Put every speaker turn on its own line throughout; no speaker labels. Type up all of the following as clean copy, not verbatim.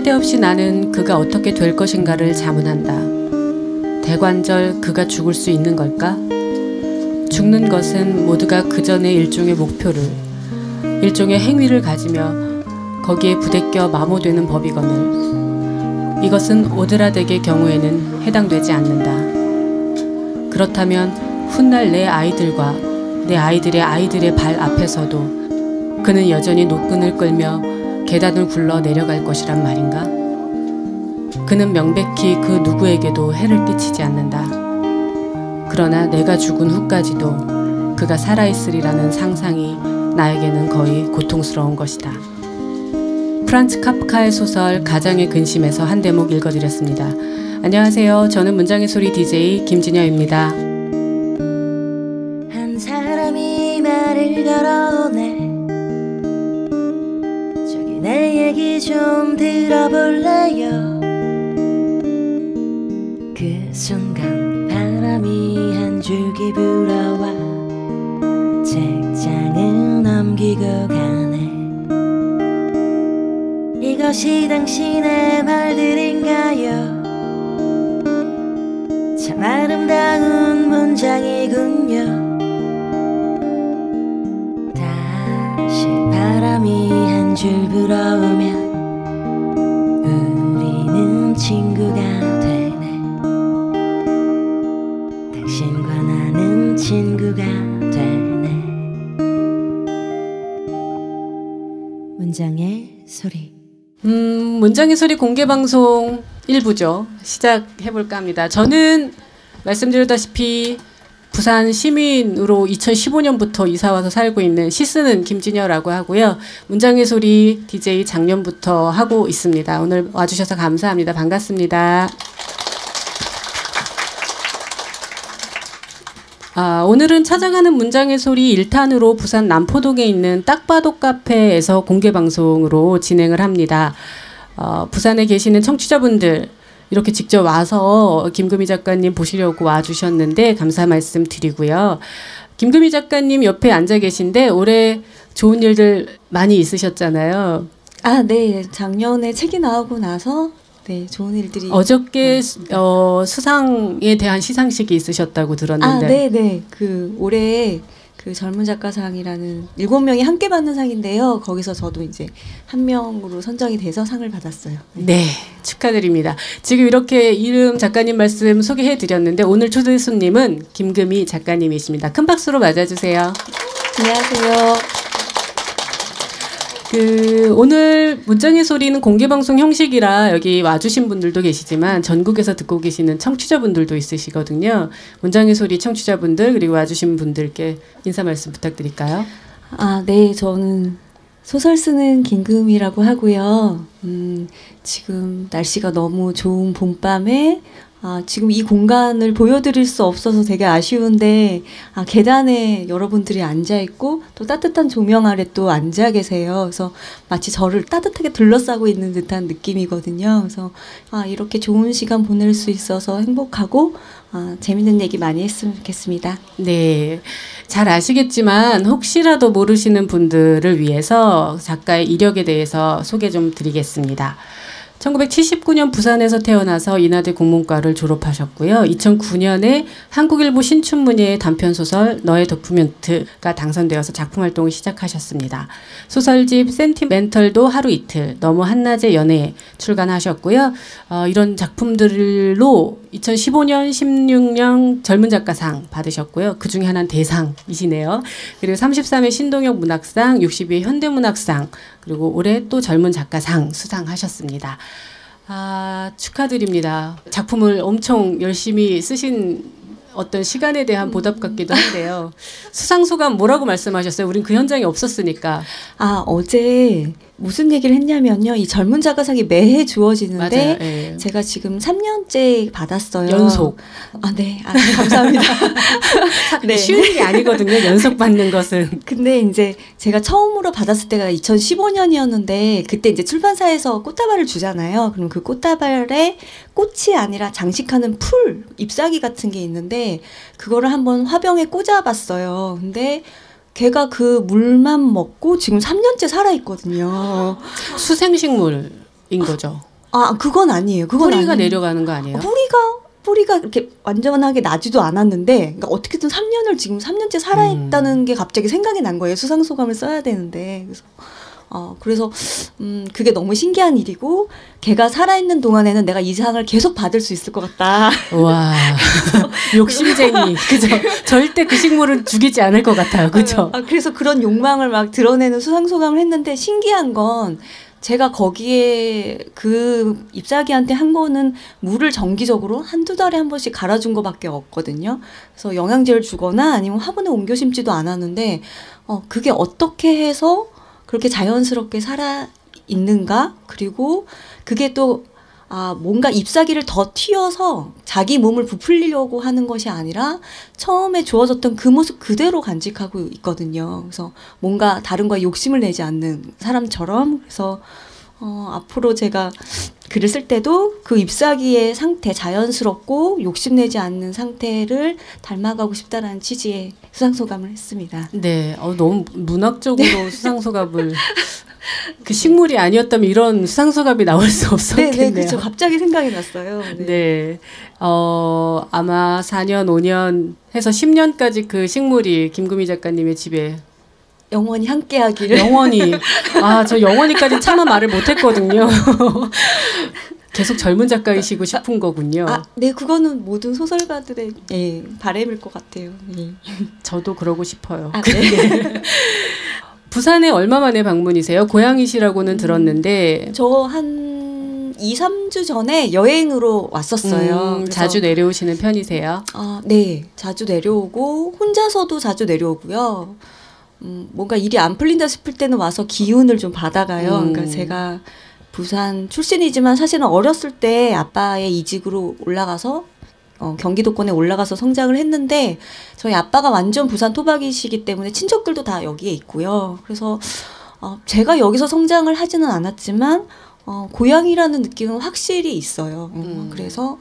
쓸데없이 나는 그가 어떻게 될 것인가를 자문한다. 대관절 그가 죽을 수 있는 걸까? 죽는 것은 모두가 그 전에 일종의 목표를, 일종의 행위를 가지며 거기에 부대껴 마모되는 법이거늘 이것은 오드라덱의 경우에는 해당되지 않는다. 그렇다면 훗날 내 아이들과 내 아이들의 발 앞에서도 그는 여전히 노끈을 끌며 계단을 굴러 내려갈 것이란 말인가? 그는 명백히 그 누구에게도 해를 끼치지 않는다. 그러나 내가 죽은 후까지도 그가 살아있으리라는 상상이 나에게는 거의 고통스러운 것이다. 프란츠 카프카의 소설 가장의 근심에서 한 대목 읽어드렸습니다. 안녕하세요. 저는 문장의 소리 DJ 김진여입니다.
한 사람이 말을 걸어오네. 저기 내 얘기 좀 들어볼래요. 그 순간 바람이 한 줄기 불어와 책장을 넘기고 가네. 이것이 당신의 말들인가요? 참 아름다운 문장이군요. 다시 바람이 한 줄 불어오면 우리는 친구가 되네. 당신과 나는 친구가 되네. 문장의 소리.
문장의 소리 공개방송 1부죠. 시작해볼까 합니다. 저는 말씀드렸다시피 부산 시민으로 2015년부터 이사와서 살고 있는 시쓰는 김진여라고 하고요. 문장의 소리 DJ 작년부터 하고 있습니다. 오늘 와주셔서 감사합니다. 반갑습니다. 오늘은 찾아가는 문장의 소리 1탄으로 부산 남포동에 있는 딱봐도 카페에서 공개방송으로 진행을 합니다. 부산에 계시는 청취자분들 이렇게 직접 와서 김금희 작가님 보시려고 와주셨는데 감사 말씀 드리고요. 김금희 작가님 옆에 앉아 계신데 올해 좋은 일들 많이 있으셨잖아요.
네. 작년에 책이 나오고 나서 네, 좋은 일들이.
어저께 수상에 대한 시상식이 있으셨다고 들었는데.
네. 올해 그 젊은 작가상이라는 7명이 함께 받는 상인데요. 거기서 저도 이제 한 명으로 선정이 돼서 상을 받았어요.
네, 축하드립니다. 지금 이렇게 이름 작가님 말씀 소개해 드렸는데 오늘 초대 손님은 김금희 작가님이십니다. 큰 박수로 맞아주세요.
안녕하세요.
오늘 문장의 소리는 공개방송 형식이라 여기 와주신 분들도 계시지만 전국에서 듣고 계시는 청취자분들도 있으시거든요. 문장의 소리 청취자분들 그리고 와주신 분들께 인사 말씀 부탁드릴까요?
네. 저는 소설 쓰는 김금희라고 하고요. 지금 날씨가 너무 좋은 봄밤에 지금 이 공간을 보여드릴 수 없어서 되게 아쉬운데 계단에 여러분들이 앉아있고 또 따뜻한 조명 아래 또 앉아 계세요. 그래서 마치 저를 따뜻하게 둘러싸고 있는 듯한 느낌이거든요. 그래서 이렇게 좋은 시간 보낼 수 있어서 행복하고 재밌는 얘기 많이 했으면 좋겠습니다.
네, 잘 아시겠지만 혹시라도 모르시는 분들을 위해서 작가의 이력에 대해서 소개 좀 드리겠습니다. 1979년 부산에서 태어나서 인하대 국문과를 졸업하셨고요. 2009년에 한국일보 신춘문예의 단편소설 너의 도큐멘트가 당선되어서 작품활동을 시작하셨습니다. 소설집 센티멘털도 하루 이틀, 너무 한낮의 연애 출간하셨고요. 이런 작품들로 2015년, 16년 젊은 작가상 받으셨고요. 그 중에 하나는 대상이시네요. 그리고 33회 신동엽 문학상, 62회 현대문학상, 그리고 올해 또 젊은 작가상 수상하셨습니다. 축하드립니다. 작품을 엄청 열심히 쓰신 어떤 시간에 대한 보답 같기도 한데요. 수상 소감 뭐라고 말씀하셨어요? 우린 그 현장에 없었으니까.
어제 무슨 얘기를 했냐면요. 이 젊은 작가상이 매해 주어지는데
맞아요.
제가 지금 3년째 받았어요.
연속.
네. 감사합니다.
네. 쉬운 일이 아니거든요. 연속 받는 것은.
근데 이제 제가 처음으로 받았을 때가 2015년이었는데 그때 이제 출판사에서 꽃다발을 주잖아요. 그럼 그 꽃다발에 꽃이 아니라 장식하는 풀, 잎사귀 같은 게 있는데 그거를 한번 화병에 꽂아봤어요. 근데 걔가 그 물만 먹고 지금 3년째 살아있거든요.
수생식물인 거죠.
아, 그건 아니에요. 그건
뿌리가
아니에요.
내려가는 거 아니에요?
뿌리가 이렇게 완전하게 나지도 않았는데, 그러니까 어떻게든 3년을 지금 3년째 살아있다는 게 갑자기 생각이 난 거예요. 수상소감을 써야 되는데. 그래서 그게 너무 신기한 일이고, 걔가 살아있는 동안에는 내가 이 상을 계속 받을 수 있을 것 같다.
와, 욕심쟁이. 그죠? 절대 그 식물은 죽이지 않을 것 같아요. 그죠?
그래서 그런 욕망을 막 드러내는 수상소감을 했는데, 신기한 건 제가 거기에 그 잎사귀한테 한 거는 물을 정기적으로 한두 달에 한 번씩 갈아준 거밖에 없거든요. 그래서 영양제를 주거나 아니면 화분에 옮겨 심지도 않았는데, 그게 어떻게 해서 그렇게 자연스럽게 살아 있는가? 그리고 그게 또 뭔가 잎사귀를 더 튀어서 자기 몸을 부풀리려고 하는 것이 아니라 처음에 주어졌던 그 모습 그대로 간직하고 있거든요. 그래서 뭔가 다른 거에 욕심을 내지 않는 사람처럼. 그래서 앞으로 제가 글을 쓸 때도 그 잎사귀의 상태, 자연스럽고 욕심내지 않는 상태를 닮아가고 싶다라는 취지의 수상소감을 했습니다.
네, 너무 문학적으로 수상소감을 그 식물이 아니었다면 이런 수상소감이 나올 수 없었겠네요.
네, 그렇죠. 갑자기 생각이 났어요.
네. 아마 4년, 5년 해서 10년까지 그 식물이 김구미 작가님의 집에
영원히 함께하기를.
영원히. 저 영원히까지 차마 말을 못했거든요. 계속 젊은 작가이시고 싶은 거군요.
네, 그거는 모든 소설가들의 바람일 것 같아요. 예.
저도 그러고 싶어요.
네.
부산에 얼마 만에 방문이세요? 고향이시라고는 들었는데.
저 한 2, 3주 전에 여행으로 왔었어요.
자주 내려오시는 편이세요?
네. 자주 내려오고 혼자서도 자주 내려오고요. 뭔가 일이 안 풀린다 싶을 때는 와서 기운을 좀 받아가요. 그러니까 제가 부산 출신이지만 사실은 어렸을 때 아빠의 이직으로 올라가서 경기도권에 올라가서 성장을 했는데 저희 아빠가 완전 부산 토박이시기 때문에 친척들도 다 여기에 있고요. 그래서 제가 여기서 성장을 하지는 않았지만 고향이라는 느낌은 확실히 있어요. 그래서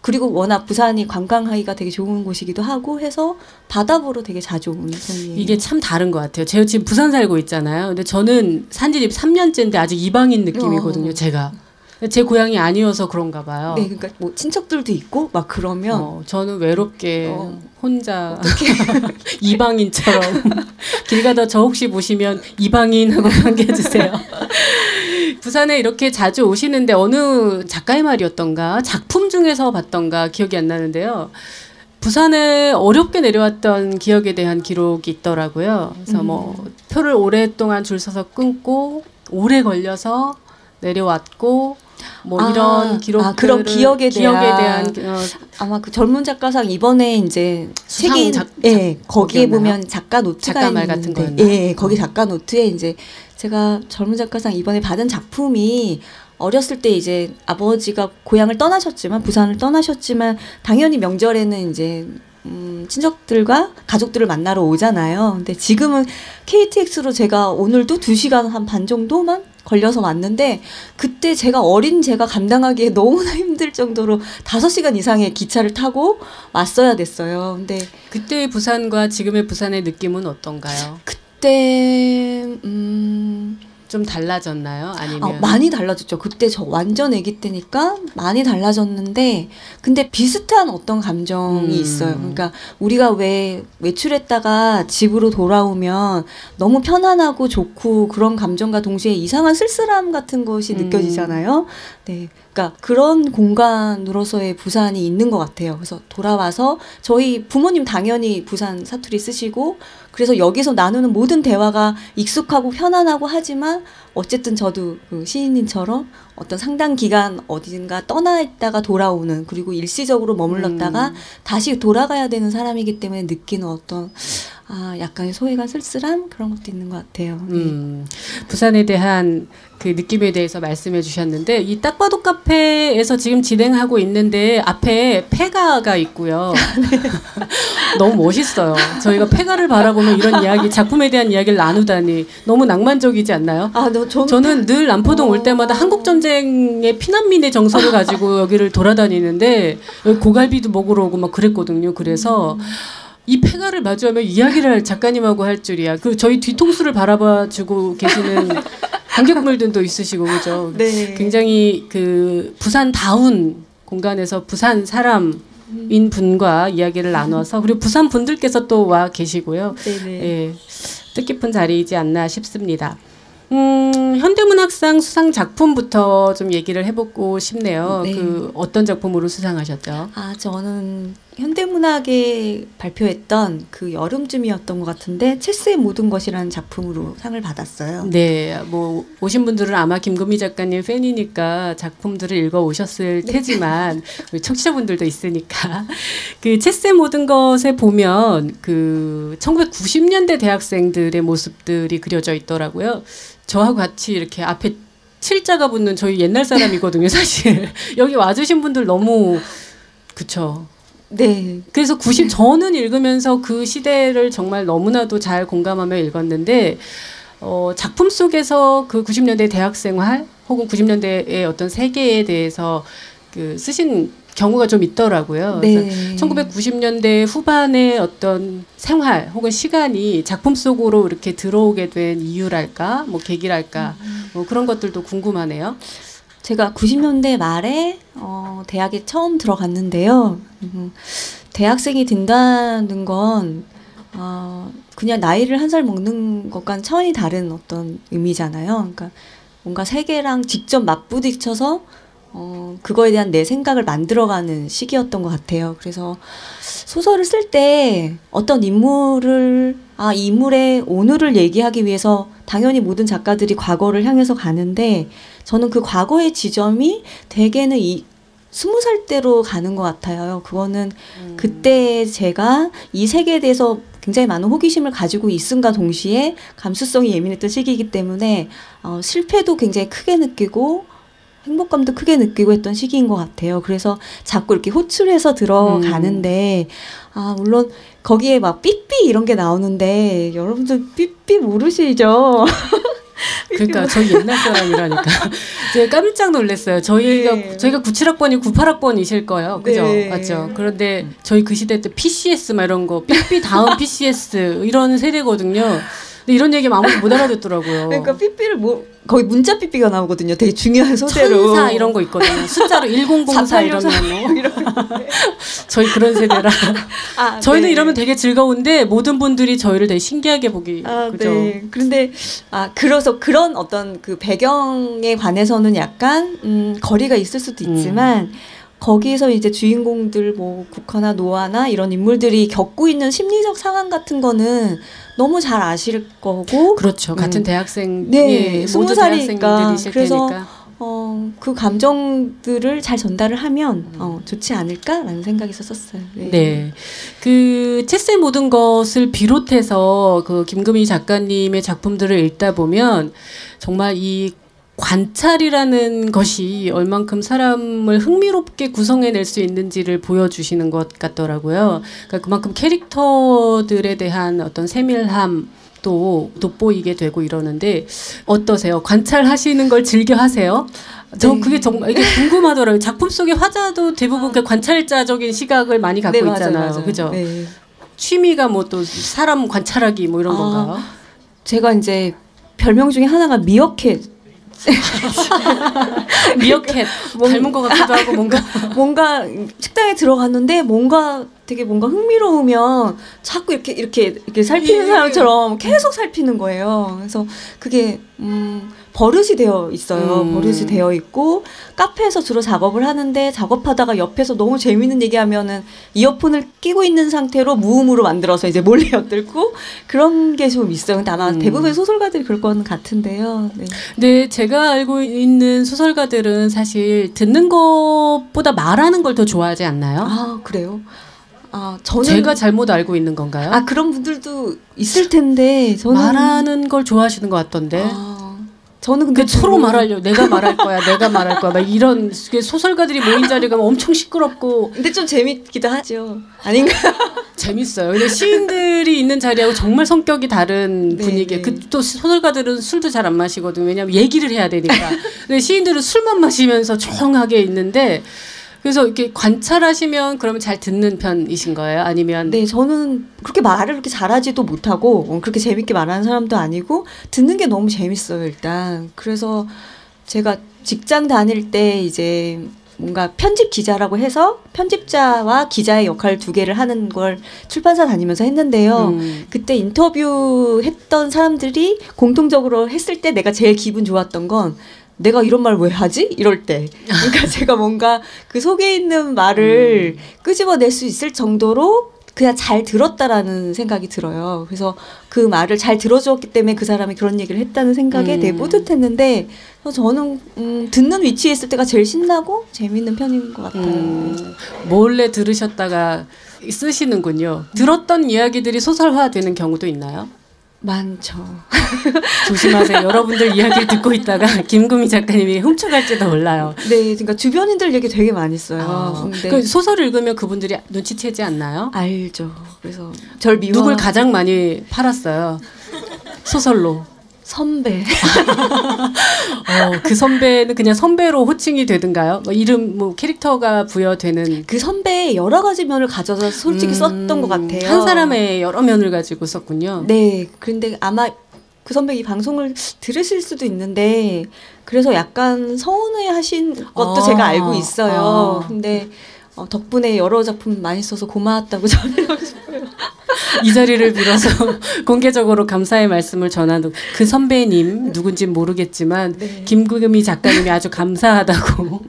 그리고 워낙 부산이 관광하기가 되게 좋은 곳이기도 하고 해서 바다 보러 되게 자주 오는 편이에요.
이게 참 다른 것 같아요. 제가 지금 부산 살고 있잖아요. 근데 저는 산지 3년째인데 아직 이방인 느낌이거든요. 제가. 제 고향이 아니어서 그런가 봐요.
네, 그러니까 뭐 친척들도 있고 막 그러면
저는 외롭게 혼자 이방인처럼 길 가다 저 혹시 보시면 이방인 하고 반겨주세요. 부산에 이렇게 자주 오시는데 어느 작가의 말이었던가 작품 중에서 봤던가 기억이 안 나는데요. 부산에 어렵게 내려왔던 기억에 대한 기록이 있더라고요. 그래서 표를 오랫동안 줄 서서 끊고 오래 걸려서 내려왔고 이런 기록들
그런 기억에 대한 아마 그 젊은 작가상 이번에 이제 책이 거기에 보면 작가 노트가
작가 말 같은 거였나?
예, 거기 작가 노트에 이제 제가 젊은 작가상 이번에 받은 작품이 어렸을 때 이제 아버지가 고향을 떠나셨지만 부산을 떠나셨지만 당연히 명절에는 이제 친척들과 가족들을 만나러 오잖아요. 근데 지금은 KTX로 제가 오늘도 2시간 한 반 정도만 걸려서 왔는데 그때 제가 감당하기에 너무나 힘들 정도로 5시간 이상의 기차를 타고 왔어야 됐어요. 근데
그때의 부산과 지금의 부산의 느낌은 어떤가요?
그때
좀 달라졌나요? 아니면
많이 달라졌죠. 그때 저 완전 아기 때니까 많이 달라졌는데 근데 비슷한 어떤 감정이 있어요. 그러니까 우리가 왜 외출했다가 집으로 돌아오면 너무 편안하고 좋고 그런 감정과 동시에 이상한 쓸쓸함 같은 것이 느껴지잖아요. 네. 그러니까 그런 공간으로서의 부산이 있는 것 같아요. 그래서 돌아와서 저희 부모님 당연히 부산 사투리 쓰시고 그래서 여기서 나누는 모든 대화가 익숙하고 편안하고 하지만 어쨌든 저도 그 시인님처럼 어떤 상당 기간 어딘가 떠나 있다가 돌아오는 그리고 일시적으로 머물렀다가 다시 돌아가야 되는 사람이기 때문에 느끼는 어떤 약간의 소외감, 쓸쓸함 그런 것도 있는 것 같아요.
부산에 대한 그 느낌에 대해서 말씀해 주셨는데 이 딱 봐도 카페에서 지금 진행하고 있는데 앞에 폐가가 있고요. 너무 멋있어요. 저희가 폐가를 바라보면 이런 이야기, 작품에 대한 이야기를 나누다니 너무 낭만적이지 않나요? 저는 늘 남포동 올 때마다 한국전쟁의 피난민의 정서를 가지고 여기를 돌아다니는데 여기 고갈비도 먹으러 오고 막 그랬거든요. 그래서 이 폐가를 마주하며 이야기를 작가님하고 할 줄이야. 그 저희 뒤통수를 바라봐주고 계시는 관객분들도 있으시고 그죠?
네.
굉장히 그 부산다운 공간에서 부산 사람인 분과 이야기를 나눠서 그리고 부산 분들께서 또 와 계시고요.
네네.
예, 뜻깊은 자리이지 않나 싶습니다. 현대문학상 수상 작품부터 좀 얘기를 해보고 싶네요.
네.
그 어떤 작품으로 수상하셨죠?
저는 현대문학에 발표했던 그 여름쯤이었던 것 같은데 체스의 모든 것이라는 작품으로 상을 받았어요.
네, 뭐 오신 분들은 아마 김금희 작가님 팬이니까 작품들을 읽어 오셨을 테지만 우리 청취자분들도 있으니까 그 체스의 모든 것에 보면 그 1990년대 대학생들의 모습들이 그려져 있더라고요. 저하고 같이 이렇게 앞에 칠자가 붙는 저희 옛날 사람이거든요, 사실. 여기 와주신 분들 너무 그쵸.
네.
그래서 저는 읽으면서 그 시대를 정말 너무나도 잘 공감하며 읽었는데 작품 속에서 그 90년대 대학 생활 혹은 90년대의 어떤 세계에 대해서 그 쓰신 경우가 좀 있더라고요.
네.
그래서 1990년대 후반의 어떤 생활 혹은 시간이 작품 속으로 이렇게 들어오게 된 이유랄까, 뭐 계기랄까, 뭐 그런 것들도 궁금하네요.
제가 90년대 말에 대학에 처음 들어갔는데요. 대학생이 된다는 건 그냥 나이를 한 살 먹는 것과는 차원이 다른 어떤 의미잖아요. 그러니까 뭔가 세계랑 직접 맞부딪혀서 그거에 대한 내 생각을 만들어가는 시기였던 것 같아요. 그래서 소설을 쓸 때 어떤 인물을 이 인물의 오늘을 얘기하기 위해서 당연히 모든 작가들이 과거를 향해서 가는데 저는 그 과거의 지점이 대개는 20살 때로 가는 것 같아요. 그거는 그때 제가 이 세계에 대해서 굉장히 많은 호기심을 가지고 있음과 동시에 감수성이 예민했던 시기이기 때문에 실패도 굉장히 크게 느끼고 행복감도 크게 느끼고 했던 시기인 것 같아요. 그래서 자꾸 이렇게 호출해서 들어가는데 물론 거기에 막 삐삐 이런 게 나오는데 여러분들 삐삐 모르시죠?
그러니까 저희 옛날 사람이라니까 제가 깜짝 놀랐어요. 저희가 97학번이 98학번이실 거예요. 그죠?
네.
맞죠? 그런데 저희 그 시대 때 PCS 막 이런 거 삐삐 다음 PCS 이런 세대거든요. 근데 이런 얘기 아무도 못 알아듣더라고요.
그러니까 삐삐를 거의 문자 삐삐가 나오거든요. 되게 중요한 소재로.
천사 이런 거 있거든요. 숫자로 1004 이러면 저희 그런 세대라. 저희는
네.
이러면 되게 즐거운데 모든 분들이 저희를 되게 신기하게 보기. 그죠?
네. 그런데 그래서 그런 어떤 그 배경에 관해서는 약간 거리가 있을 수도 있지만 거기에서 이제 주인공들 뭐 국화나 노아나 이런 인물들이 겪고 있는 심리적 상황 같은 거는 너무 잘 아실 거고
그렇죠. 같은 대학생
네,
모두
20살이니까
대학생들이실
그래서
테니까.
그 감정들을 잘 전달을 하면 좋지 않을까라는 생각에서 썼어요. 네.
네. 그 체스의 모든 것을 비롯해서 그 김금희 작가님의 작품들을 읽다 보면 정말 이 관찰이라는 것이 얼만큼 사람을 흥미롭게 구성해낼 수 있는지를 보여주시는 것 같더라고요. 그러니까 그만큼 캐릭터들에 대한 어떤 세밀함 또 돋보이게 되고 이러는데 어떠세요? 관찰하시는 걸 즐겨 하세요? 저 그게 정말 이게 궁금하더라고요. 작품 속의 화자도 대부분 그 관찰자적인 시각을 많이 갖고
네,
있잖아요.
맞아요.
그죠?
네.
취미가 뭐 또 사람 관찰하기 뭐 이런 건가요?
제가 이제 별명 중에 하나가 미어캣.
미어캣 닮은 것 같기도 하고
뭔가 식당에 들어갔는데 뭔가 흥미로우면 자꾸 이렇게 살피는 사람처럼 계속 살피는 거예요. 그래서 그게 버릇이 되어 있어요. 버릇이 되어 있고 카페에서 주로 작업을 하는데 작업하다가 옆에서 너무 재밌는 얘기하면은 이어폰을 끼고 있는 상태로 무음으로 만들어서 이제 몰래 엿들고 그런 게 좀 있어요. 근데 아마 대부분의 소설가들이 그럴 거는 같은데요. 네.
네, 제가 알고 있는 소설가들은 사실 듣는 것보다 말하는 걸 더 좋아하지 않나요?
그래요? 저는
제가 잘못 알고 있는 건가요?
그런 분들도 있을 텐데 저는
말하는 걸 좋아하시는 것 같던데.
저는 근데
서로 말하려 내가 말할 거야 막 이런 소설가들이 모인 자리 가면 엄청 시끄럽고
근데 좀 재밌기도 하죠. 아닌가?
재밌어요. 근데 시인들이 있는 자리하고 정말 성격이 다른 분위기에 또 소설가들은 술도 잘 안 마시거든요. 왜냐하면 얘기를 해야 되니까. 근데 시인들은 술만 마시면서 조용하게 있는데 그래서 이렇게 관찰하시면 그러면 잘 듣는 편이신 거예요? 아니면
네, 저는 그렇게 말을 그렇게 잘하지도 못하고 그렇게 재밌게 말하는 사람도 아니고 듣는 게 너무 재밌어요, 일단. 그래서 제가 직장 다닐 때 이제 뭔가 편집 기자라고 해서 편집자와 기자의 역할 두 개를 하는 걸 출판사 다니면서 했는데요. 그때 인터뷰했던 사람들이 공통적으로 했을 때 내가 제일 기분 좋았던 건 내가 이런 말 왜 하지? 이럴 때. 그러니까 제가 뭔가 그 속에 있는 말을 끄집어낼 수 있을 정도로 그냥 잘 들었다라는 생각이 들어요. 그래서 그 말을 잘 들어주었기 때문에 그 사람이 그런 얘기를 했다는 생각에 되게 뿌듯했는데 저는 듣는 위치에 있을 때가 제일 신나고 재밌는 편인 것 같아요.
몰래 들으셨다가 쓰시는군요. 들었던 이야기들이 소설화되는 경우도 있나요?
많죠.
조심하세요. 여러분들 이야기를 듣고 있다가 김구미 작가님이 훔쳐갈지도 몰라요.
네, 그러니까 주변인들 얘기 되게 많이 써요.
아, 그 소설을 읽으면 그분들이 눈치채지 않나요?
알죠. 그래서 절 미워.
누굴 가장 많이 팔았어요? 소설로.
선배.
그 선배는 그냥 선배로 호칭이 되든가요? 이름, 캐릭터가 부여되는.
그 선배의 여러 가지 면을 가져서 솔직히 썼던 것 같아요.
한 사람의 여러 면을 가지고 썼군요.
네. 그런데 아마 그 선배 이 방송을 들으실 수도 있는데, 그래서 약간 서운해 하신 것도 제가 알고 있어요. 근데 덕분에 여러 작품 많이 써서 고마웠다고 전해드리고 싶어요.
이 자리를 빌어서 공개적으로 감사의 말씀을 전하는 그 선배님 누군진 모르겠지만
네.
김구미 작가님이 아주 감사하다고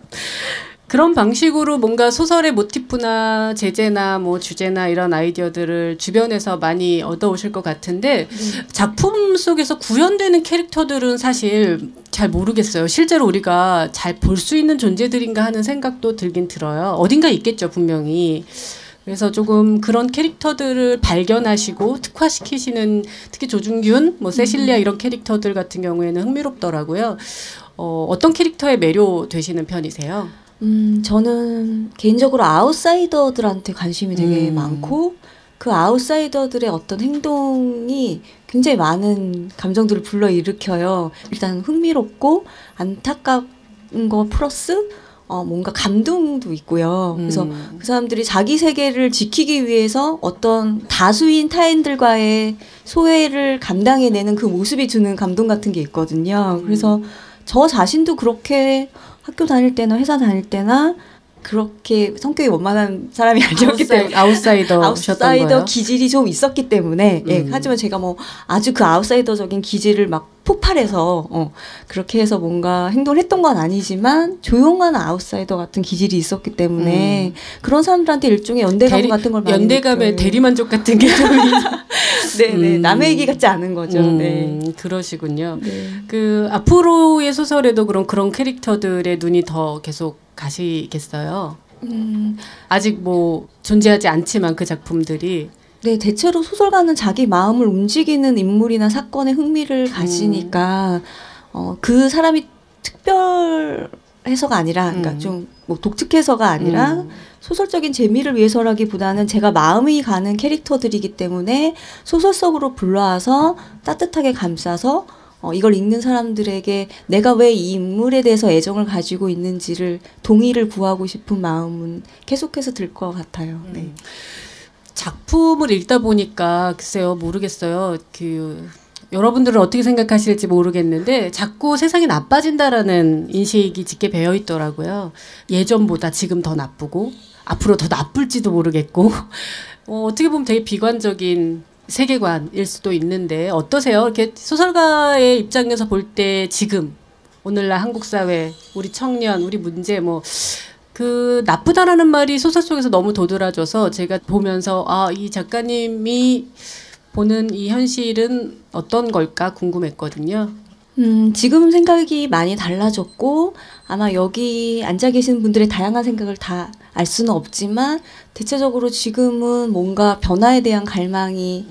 그런 방식으로 뭔가 소설의 모티프나 제재나 주제나 이런 아이디어들을 주변에서 많이 얻어오실 것 같은데 작품 속에서 구현되는 캐릭터들은 사실 잘 모르겠어요. 실제로 우리가 잘 볼 수 있는 존재들인가 하는 생각도 들긴 들어요. 어딘가 있겠죠, 분명히. 그래서 조금 그런 캐릭터들을 발견하시고 특화시키시는 특히 조중균, 세실리아 이런 캐릭터들 같은 경우에는 흥미롭더라고요. 어떤 캐릭터에 매료되시는 편이세요?
저는 개인적으로 아웃사이더들한테 관심이 되게 많고 그 아웃사이더들의 어떤 행동이 굉장히 많은 감정들을 불러일으켜요. 일단 흥미롭고 안타까운 거 플러스 뭔가 감동도 있고요. 그래서 그 사람들이 자기 세계를 지키기 위해서 어떤 다수인 타인들과의 소외를 감당해내는 그 모습이 주는 감동 같은 게 있거든요. 그래서 저 자신도 그렇게 학교 다닐 때나 회사 다닐 때나 그렇게 성격이 원만한 사람이 아니었기 때문에 아웃사이더 기질이 좀 있었기 때문에 하지만 제가 아주 그 아웃사이더적인 기질을 막 폭발해서 그렇게 해서 뭔가 행동을 했던 건 아니지만 조용한 아웃사이더 같은 기질이 있었기 때문에 그런 사람들한테 일종의 연대감 같은 걸 많이
연대감의 대리만족 같은 게
네네 남의 얘기 같지 않은 거죠. 네.
그러시군요.
네.
그 앞으로의 소설에도 그런 캐릭터들의 눈이 더 계속 가시겠어요? 아직 존재하지 않지만 그 작품들이
네, 대체로 소설가는 자기 마음을 움직이는 인물이나 사건에 흥미를 가지니까 그 사람이 특별해서가 아니라 그러니까 좀 독특해서가 아니라 소설적인 재미를 위해서라기보다는 제가 마음이 가는 캐릭터들이기 때문에 소설 속으로 불러와서 따뜻하게 감싸서 이걸 읽는 사람들에게 내가 왜 이 인물에 대해서 애정을 가지고 있는지를 동의를 구하고 싶은 마음은 계속해서 들 것 같아요. 네.
작품을 읽다 보니까 글쎄요 모르겠어요. 여러분들은 어떻게 생각하실지 모르겠는데 자꾸 세상이 나빠진다라는 인식이 짙게 배어 있더라고요. 예전보다 지금 더 나쁘고 앞으로 더 나쁠지도 모르겠고 어떻게 보면 되게 비관적인 세계관일 수도 있는데 어떠세요? 이렇게 소설가의 입장에서 볼 때 지금 오늘날 한국 사회, 우리 청년, 우리 문제 나쁘다라는 말이 소설 속에서 너무 도드라져서 제가 보면서 이 작가님이 보는 이 현실은 어떤 걸까 궁금했거든요.
지금 생각이 많이 달라졌고 아마 여기 앉아 계신 분들의 다양한 생각을 다 알 수는 없지만 대체적으로 지금은 뭔가 변화에 대한 갈망이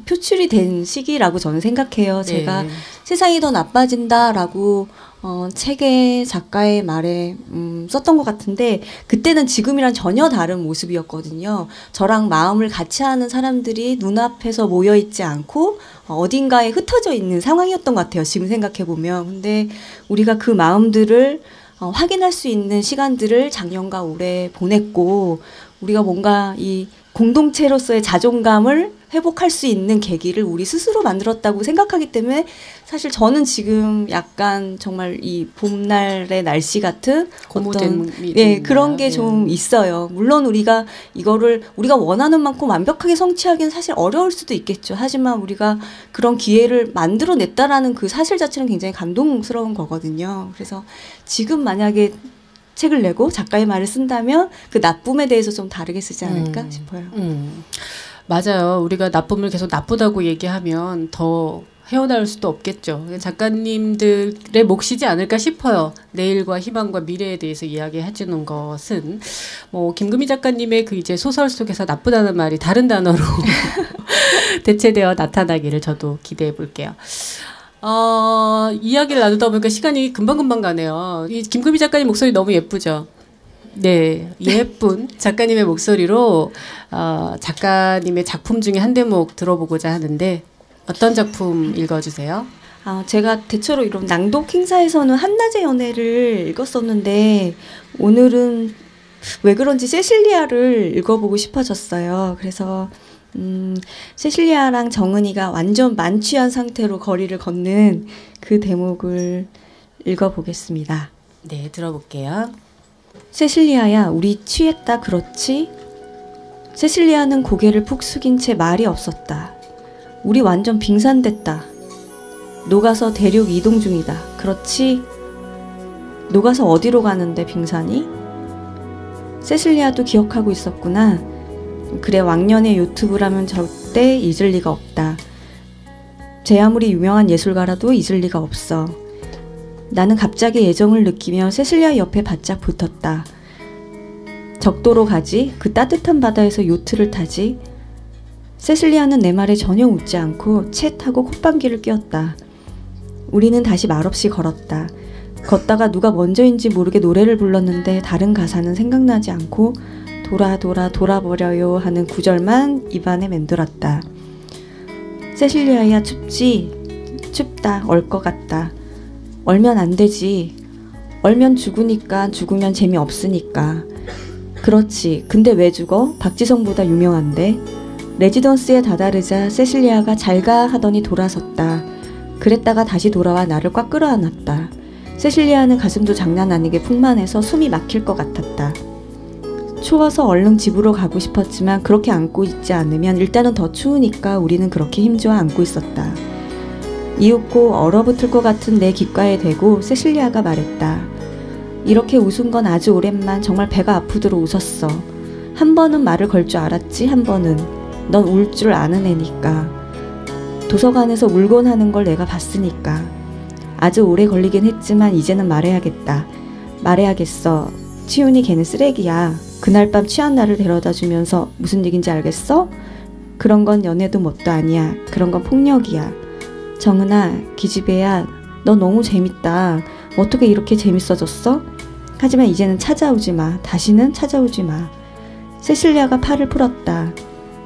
표출이 된 시기라고 저는 생각해요. 제가 세상이 더 나빠진다라고 책의 작가의 말에 썼던 것 같은데 그때는 지금이랑 전혀 다른 모습이었거든요. 저랑 마음을 같이 하는 사람들이 눈앞에서 모여있지 않고 어딘가에 흩어져 있는 상황이었던 것 같아요. 지금 생각해보면. 근데 우리가 그 마음들을 확인할 수 있는 시간들을 작년과 올해 보냈고 우리가 뭔가 이 공동체로서의 자존감을 회복할 수 있는 계기를 우리 스스로 만들었다고 생각하기 때문에 사실 저는 지금 약간 정말 이 봄날의 날씨 같은 어떤 그런 게 좀 있어요. 물론 우리가 이거를 우리가 원하는 만큼 완벽하게 성취하기는 사실 어려울 수도 있겠죠. 하지만 우리가 그런 기회를 만들어냈다라는 그 사실 자체는 굉장히 감동스러운 거거든요. 그래서 지금 만약에 책을 내고 작가의 말을 쓴다면 그 나쁨에 대해서 좀 다르게 쓰지 않을까 싶어요.
맞아요. 우리가 나쁨을 계속 나쁘다고 얘기하면 더 헤어나올 수도 없겠죠. 작가님들의 몫이지 않을까 싶어요. 내일과 희망과 미래에 대해서 이야기해 주는 것은 뭐 김금희 작가님의 그 이제 소설 속에서 나쁘다는 말이 다른 단어로 대체되어 나타나기를 저도 기대해 볼게요. 이야기를 나누다 보니까 시간이 금방금방 가네요. 이 김금희 작가님 목소리 너무 예쁘죠? 네, 예쁜 작가님의 목소리로 작가님의 작품 중에 한 대목 들어보고자 하는데 어떤 작품 읽어주세요?
제가 대체로 이런 낭독 행사에서는 한낮의 연애를 읽었었는데 오늘은 왜 그런지 세실리아를 읽어보고 싶어졌어요. 그래서 세실리아랑 정은이가 완전 만취한 상태로 거리를 걷는 그 대목을 읽어보겠습니다.
네, 들어볼게요.
세실리아야, 우리 취했다, 그렇지? 세실리아는 고개를 푹 숙인 채 말이 없었다. 우리 완전 빙산됐다. 녹아서 대륙 이동 중이다. 그렇지? 녹아서 어디로 가는데 빙산이? 세실리아도 기억하고 있었구나. 그래, 왕년의 요트부라면 절대 잊을 리가 없다. 제 아무리 유명한 예술가라도 잊을 리가 없어. 나는 갑자기 애정을 느끼며 세실리아 옆에 바짝 붙었다. 적도로 가지, 그 따뜻한 바다에서 요트를 타지. 세실리아는 내 말에 전혀 웃지 않고 채 타고 콧방귀를 뀌었다. 우리는 다시 말없이 걸었다. 걷다가 누가 먼저인지 모르게 노래를 불렀는데 다른 가사는 생각나지 않고 돌아버려요 하는 구절만 입안에 맴돌았다. 세실리아야, 춥지? 춥다. 얼 것 같다. 얼면 안 되지. 얼면 죽으니까, 죽으면 재미없으니까. 그렇지. 근데 왜 죽어? 박지성보다 유명한데. 레지던스에 다다르자 세실리아가 잘가 하더니 돌아섰다. 그랬다가 다시 돌아와 나를 꽉 끌어안았다. 세실리아는 가슴도 장난 아니게 풍만해서 숨이 막힐 것 같았다. 추워서 얼른 집으로 가고 싶었지만 그렇게 안고 있지 않으면 일단은 더 추우니까 우리는 그렇게 힘주어 안고 있었다. 이윽고 얼어붙을 것 같은 내 귓가에 대고 세실리아가 말했다. 이렇게 웃은 건 아주 오랜만. 정말 배가 아프도록 웃었어. 한 번은 말을 걸 줄 알았지. 한 번은. 넌 울 줄 아는 애니까. 도서관에서 울곤 하는 걸 내가 봤으니까. 아주 오래 걸리긴 했지만 이제는 말해야겠다. 말해야겠어. 치훈이 걔는 쓰레기야. 그날 밤 취한 나를 데려다 주면서 무슨 얘긴지 알겠어? 그런 건 연애도 뭣도 아니야. 그런 건 폭력이야. 정은아, 기집애야, 너 너무 재밌다. 어떻게 이렇게 재밌어졌어? 하지만 이제는 찾아오지 마. 다시는 찾아오지 마. 세실리아가 팔을 풀었다.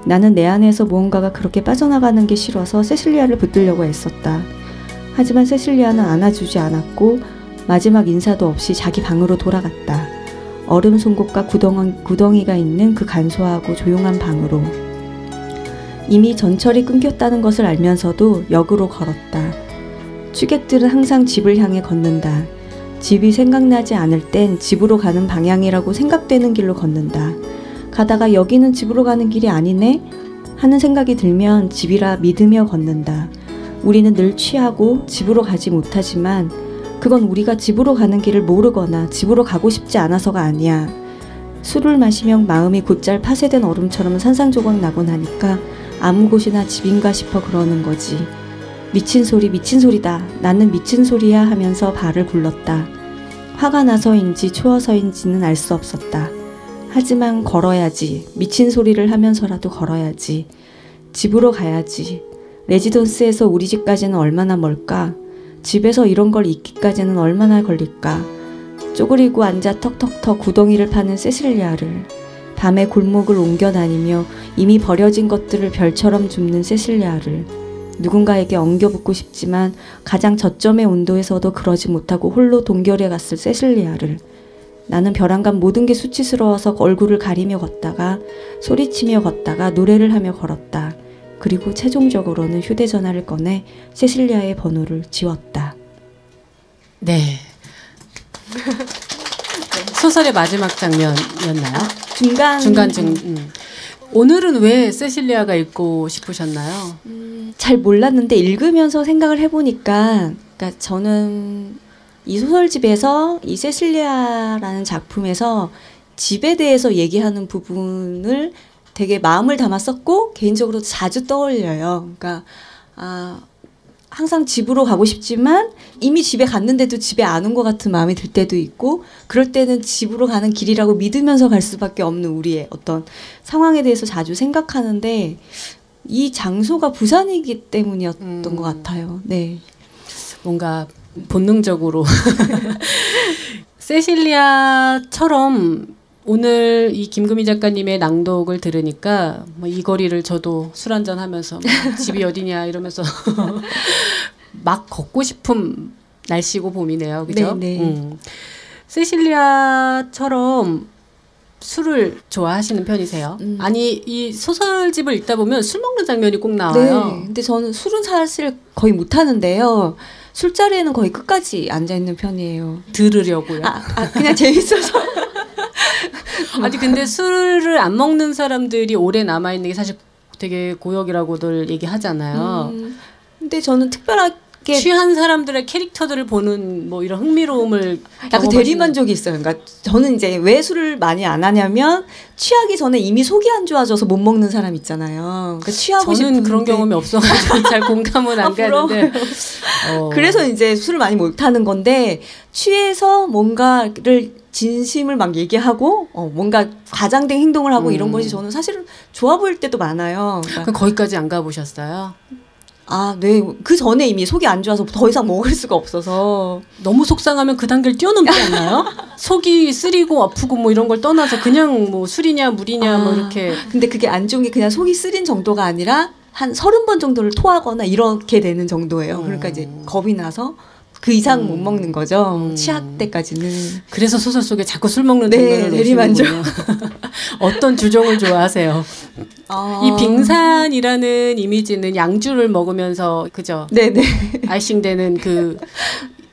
나는 내 안에서 무언가가 그렇게 빠져나가는 게 싫어서 세실리아를 붙들려고 애썼다. 하지만 세실리아는 안아주지 않았고 마지막 인사도 없이 자기 방으로 돌아갔다. 얼음 송곳과 구덩이가 있는 그 간소하고 조용한 방으로. 이미 전철이 끊겼다는 것을 알면서도 역으로 걸었다. 취객들은 항상 집을 향해 걷는다. 집이 생각나지 않을 땐 집으로 가는 방향이라고 생각되는 길로 걷는다. 가다가 여기는 집으로 가는 길이 아니네? 하는 생각이 들면 집이라 믿으며 걷는다. 우리는 늘 취하고 집으로 가지 못하지만 그건 우리가 집으로 가는 길을 모르거나 집으로 가고 싶지 않아서가 아니야. 술을 마시면 마음이 곧잘 파쇄된 얼음처럼 산산조각 나곤 하니까 아무 곳이나 집인가 싶어 그러는 거지. 미친 소리, 미친 소리다. 나는 미친 소리야 하면서 발을 굴렀다. 화가 나서인지 추워서인지는 알 수 없었다. 하지만 걸어야지. 미친 소리를 하면서라도 걸어야지. 집으로 가야지. 레지던스에서 우리 집까지는 얼마나 멀까? 집에서 이런 걸 잊기까지는 얼마나 걸릴까? 쪼그리고 앉아 턱턱턱 구덩이를 파는 세실리아를, 밤에 골목을 옮겨 다니며 이미 버려진 것들을 별처럼 줍는 세실리아를, 누군가에게 엉겨붙고 싶지만 가장 저점의 온도에서도 그러지 못하고 홀로 동결해 갔을 세실리아를 나는 벼랑간 모든 게 수치스러워서 얼굴을 가리며 걷다가 소리치며 걷다가 노래를 하며 걸었다. 그리고 최종적으로는 휴대전화를 꺼내 세실리아의 번호를 지웠다.
네. 소설의 마지막 장면이었나요? 중간. 오늘은 왜 세실리아가 읽고 싶으셨나요?
잘 몰랐는데 읽으면서 생각을 해보니까, 그러니까 저는 이 소설집에서 이 세실리아라는 작품에서 집에 대해서 얘기하는 부분을 되게 마음을 담았었고 개인적으로 자주 떠올려요. 그러니까 항상 집으로 가고 싶지만 이미 집에 갔는데도 집에 안 온 것 같은 마음이 들 때도 있고, 그럴 때는 집으로 가는 길이라고 믿으면서 갈 수밖에 없는 우리의 어떤 상황에 대해서 자주 생각하는데, 이 장소가 부산이기 때문이었던 것 같아요. 네.
뭔가 본능적으로 세실리아처럼 오늘 이 김금희 작가님의 낭독을 들으니까 뭐 이 거리를 저도 술 한잔 하면서 집이 어디냐 이러면서 막 걷고 싶은 날씨고 봄이네요. 그죠?
네.
세실리아처럼 술을 좋아하시는 편이세요? 아니, 이 소설집을 읽다 보면 술 먹는 장면이 꼭 나와요.
네. 근데 저는 술은 사실 거의 못 하는데요. 술자리에는 거의 끝까지 앉아 있는 편이에요.
들으려고요.
그냥 재밌어서.
아니 근데 술을 안 먹는 사람들이 오래 남아 있는 게 사실 되게 고역이라고들 얘기하잖아요.
근데 저는 특별하게
취한 사람들의 캐릭터들을 보는 뭐 이런 흥미로움을
약간 대리만족이 있어요. 그러니까 저는 이제 왜 술을 많이 안 하냐면 취하기 전에 이미 속이 안 좋아져서 못 먹는 사람 있잖아요. 그러니까 취하고
저는
싶은데
그런 경험이 없어가지고 잘 공감은 안 가는데
그래서 이제 술을 많이 못 하는 건데, 취해서 뭔가를 진심을 막 얘기하고 뭔가 과장된 행동을 하고 이런 것이 저는 사실은 좋아 보일 때도 많아요.
그러니까 거기까지 안 가보셨어요?
네. 그 전에 이미 속이 안 좋아서 더 이상 먹을 수가 없어서.
너무 속상하면 그 단계를 뛰어넘지 않나요? 속이 쓰리고 아프고 뭐 이런 걸 떠나서 그냥 뭐 술이냐 물이냐 뭐 이렇게.
근데 그게 안 좋은 게 그냥 속이 쓰린 정도가 아니라 한 30번 정도를 토하거나 이렇게 되는 정도예요. 그러니까 이제 겁이 나서 그 이상 못 먹는 거죠. 취할 때까지는.
그래서 소설 속에 자꾸 술 먹는 장면을
대리만족.
어떤 주종을 좋아하세요? 이 빙산이라는 이미지는 양주를 먹으면서 그죠?
네네.
아이싱되는 그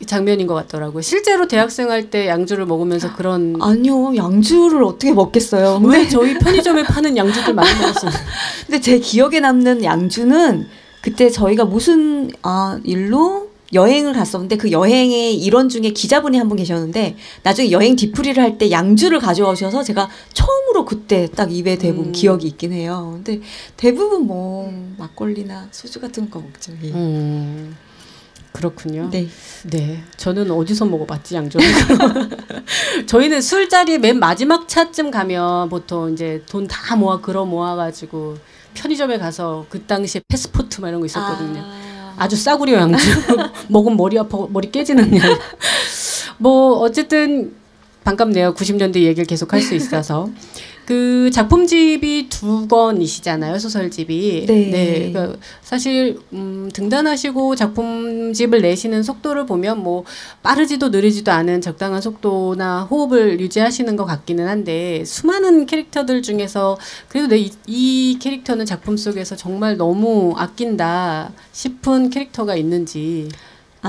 장면인 것 같더라고요. 실제로 대학생 할 때 양주를 먹으면서 그런.
아니요, 양주를 어떻게 먹겠어요.
왜 저희 편의점에 파는 양주들 많이 먹었어요.
근데 제 기억에 남는 양주는 그때 저희가 무슨 일로 여행을 갔었는데, 그 여행의 일원 중에 기자분이 한 분 계셨는데 나중에 여행 뒤풀이를 할 때 양주를 가져오셔서 제가 처음으로 그때 딱 입에 대본 기억이 있긴 해요. 근데 대부분 뭐 막걸리나 소주 같은 거 먹죠. 예.
그렇군요.
네.
네. 저는 어디서 먹어봤지, 양주를. 저희는 술자리 맨 마지막 차쯤 가면 보통 이제 돈 다 걸어 모아가지고 편의점에 가서 그 당시에 패스포트 막 이런 거 있었거든요. 아주 싸구려 양주. 먹으면 머리 아파, 머리 깨지는 양. 뭐, 어쨌든, 반갑네요. 90년대 얘기를 계속 할 수 있어서. 그 작품집이 2권이시잖아요, 소설집이.
네.
그러니까 사실 등단하시고 작품집을 내시는 속도를 보면 뭐 빠르지도 느리지도 않은 적당한 속도나 호흡을 유지하시는 것 같기는 한데, 수많은 캐릭터들 중에서 그래도 이 캐릭터는 작품 속에서 정말 너무 아낀다 싶은 캐릭터가 있는지.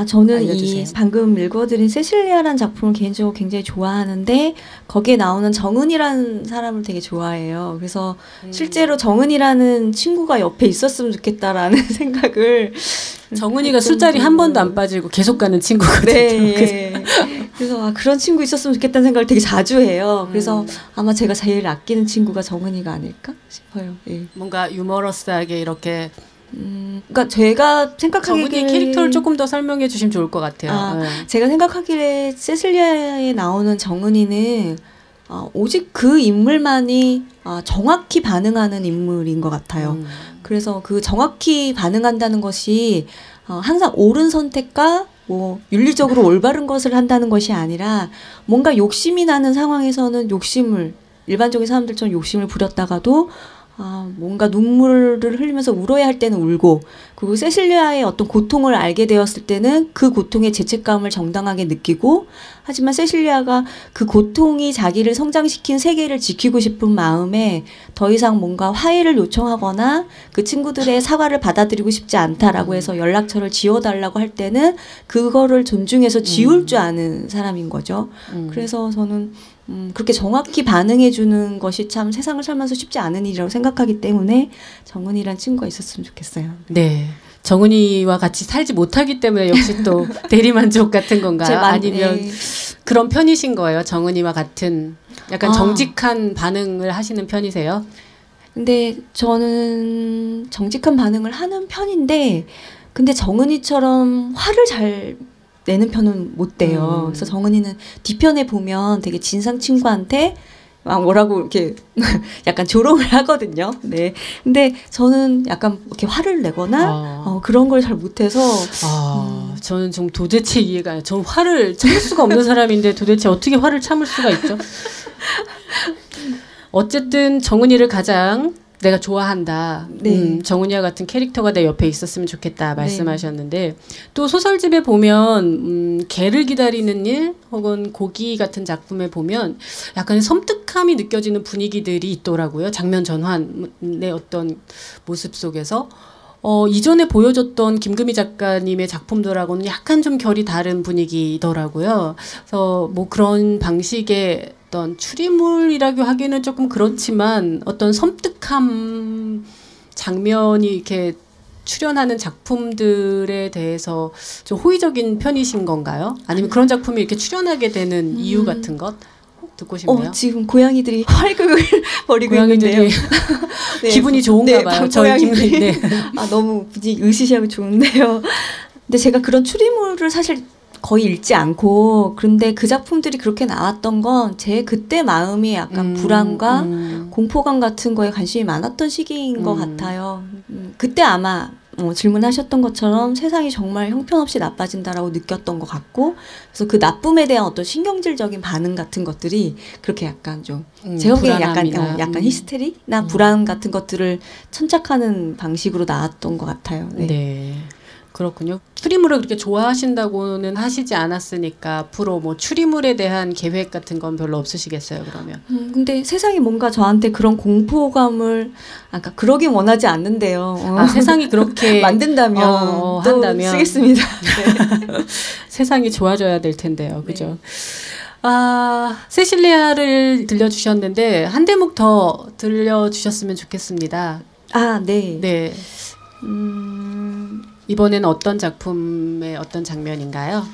저는
알려주세요.
이 방금 읽어드린 세실리아라는 작품을 개인적으로 굉장히 좋아하는데, 거기에 나오는 정은이라는 사람을 되게 좋아해요. 그래서 실제로 정은이라는 친구가 옆에 있었으면 좋겠다라는 생각을.
정은이가 술자리 한 번도 안 빠지고 계속 가는 친구거든요.
네. 그래서 그런 친구 있었으면 좋겠다는 생각을 되게 자주 해요. 그래서 아마 제가 제일 아끼는 친구가 정은이가 아닐까 싶어요. 예.
뭔가 유머러스하게 이렇게.
그러니까 제가 생각하기에
정은이의 캐릭터를 조금 더 설명해 주시면 좋을 것 같아요. 네.
제가 생각하기에 세실리아에 나오는 정은이는 오직 그 인물만이 정확히 반응하는 인물인 것 같아요. 그래서 그 정확히 반응한다는 것이 항상 옳은 선택과 뭐 윤리적으로 올바른 것을 한다는 것이 아니라, 뭔가 욕심이 나는 상황에서는 일반적인 사람들처럼 욕심을 부렸다가도 뭔가 눈물을 흘리면서 울어야 할 때는 울고, 그리고 세실리아의 어떤 고통을 알게 되었을 때는 그 고통의 죄책감을 정당하게 느끼고, 하지만 세실리아가 그 고통이 자기를 성장시킨 세계를 지키고 싶은 마음에 더 이상 뭔가 화해를 요청하거나 그 친구들의 사과를 받아들이고 싶지 않다라고 해서 연락처를 지워달라고 할 때는 그거를 존중해서 지울 줄 아는 사람인 거죠. 그래서 저는 그렇게 정확히 반응해주는 것이 참 세상을 살면서 쉽지 않은 일이라고 생각하기 때문에 정은이란 친구가 있었으면 좋겠어요.
네. 정은이와 같이 살지 못하기 때문에 역시 또 대리만족 같은 건가요? 아니면
네.
그런 편이신 거예요? 정은이와 같은 약간 정직한 반응을 하시는 편이세요?
근데 저는 정직한 반응을 하는 편인데, 근데 정은이처럼 화를 잘 내는 편은 못 돼요. 그래서 정은이는 뒤편에 보면 되게 진상 친구한테 막 뭐라고 이렇게 약간 조롱을 하거든요. 네. 근데 저는 약간 이렇게 화를 내거나 그런 걸 잘 못해서.
저는 좀 도대체 이해가 안 해요. 저는 화를 참을 수가 없는 사람인데 도대체 어떻게 화를 참을 수가 있죠? 어쨌든 정은이를 가장 내가 좋아한다.
네.
정은이와 같은 캐릭터가 내 옆에 있었으면 좋겠다 말씀하셨는데, 또 소설집에 보면 개를 기다리는 일 혹은 고기 같은 작품에 보면 약간의 섬뜩함이 느껴지는 분위기들이 있더라고요. 장면 전환의 어떤 모습 속에서. 이전에 보여줬던 김금희 작가님의 작품들하고는 약간 좀 결이 다른 분위기더라고요. 그래서 뭐 그런 방식의 어떤 추리물이라고 하기는 조금 그렇지만 어떤 섬뜩함 장면이 이렇게 출연하는 작품들에 대해서 좀 호의적인 편이신 건가요? 아니면 그런 작품이 이렇게 출연하게 되는 이유 같은 것 듣고 싶네요.
지금 고양이들이 활극을 벌이고
고양이들이
있는데요. 네.
기분이 좋은가
네,
봐요. 저희 김금희. 네.
너무 분위기 으시시하고 좋은데요. 근데 제가 그런 추리물을 사실 거의 읽지 않고, 그런데 그 작품들이 그렇게 나왔던 건 제 그때 마음이 약간 불안과 공포감 같은 거에 관심이 많았던 시기인 것 같아요. 그때 아마 질문하셨던 것처럼 세상이 정말 형편없이 나빠진다라고 느꼈던 것 같고, 그래서 그 나쁨에 대한 어떤 신경질적인 반응 같은 것들이 그렇게 약간 좀 제가 보기엔 약간 히스테리나 불안 같은 것들을 천착하는 방식으로 나왔던 것 같아요. 네.
네. 그렇군요. 추리물을 그렇게 좋아하신다고는 하시지 않았으니까 앞으로 뭐 추리물에 대한 계획 같은 건 별로 없으시겠어요, 그러면?
근데 세상이 뭔가 저한테 그런 공포감을 그러긴 원하지 않는데요.
세상이 그렇게
만든다면 또
한다면
쓰겠습니다. 네.
세상이 좋아져야 될 텐데요, 그죠?
네.
세실리아를 들려주셨는데 한 대목 더 들려주셨으면 좋겠습니다.
네.
네. 이번에는 어떤 작품의 어떤 장면인가요?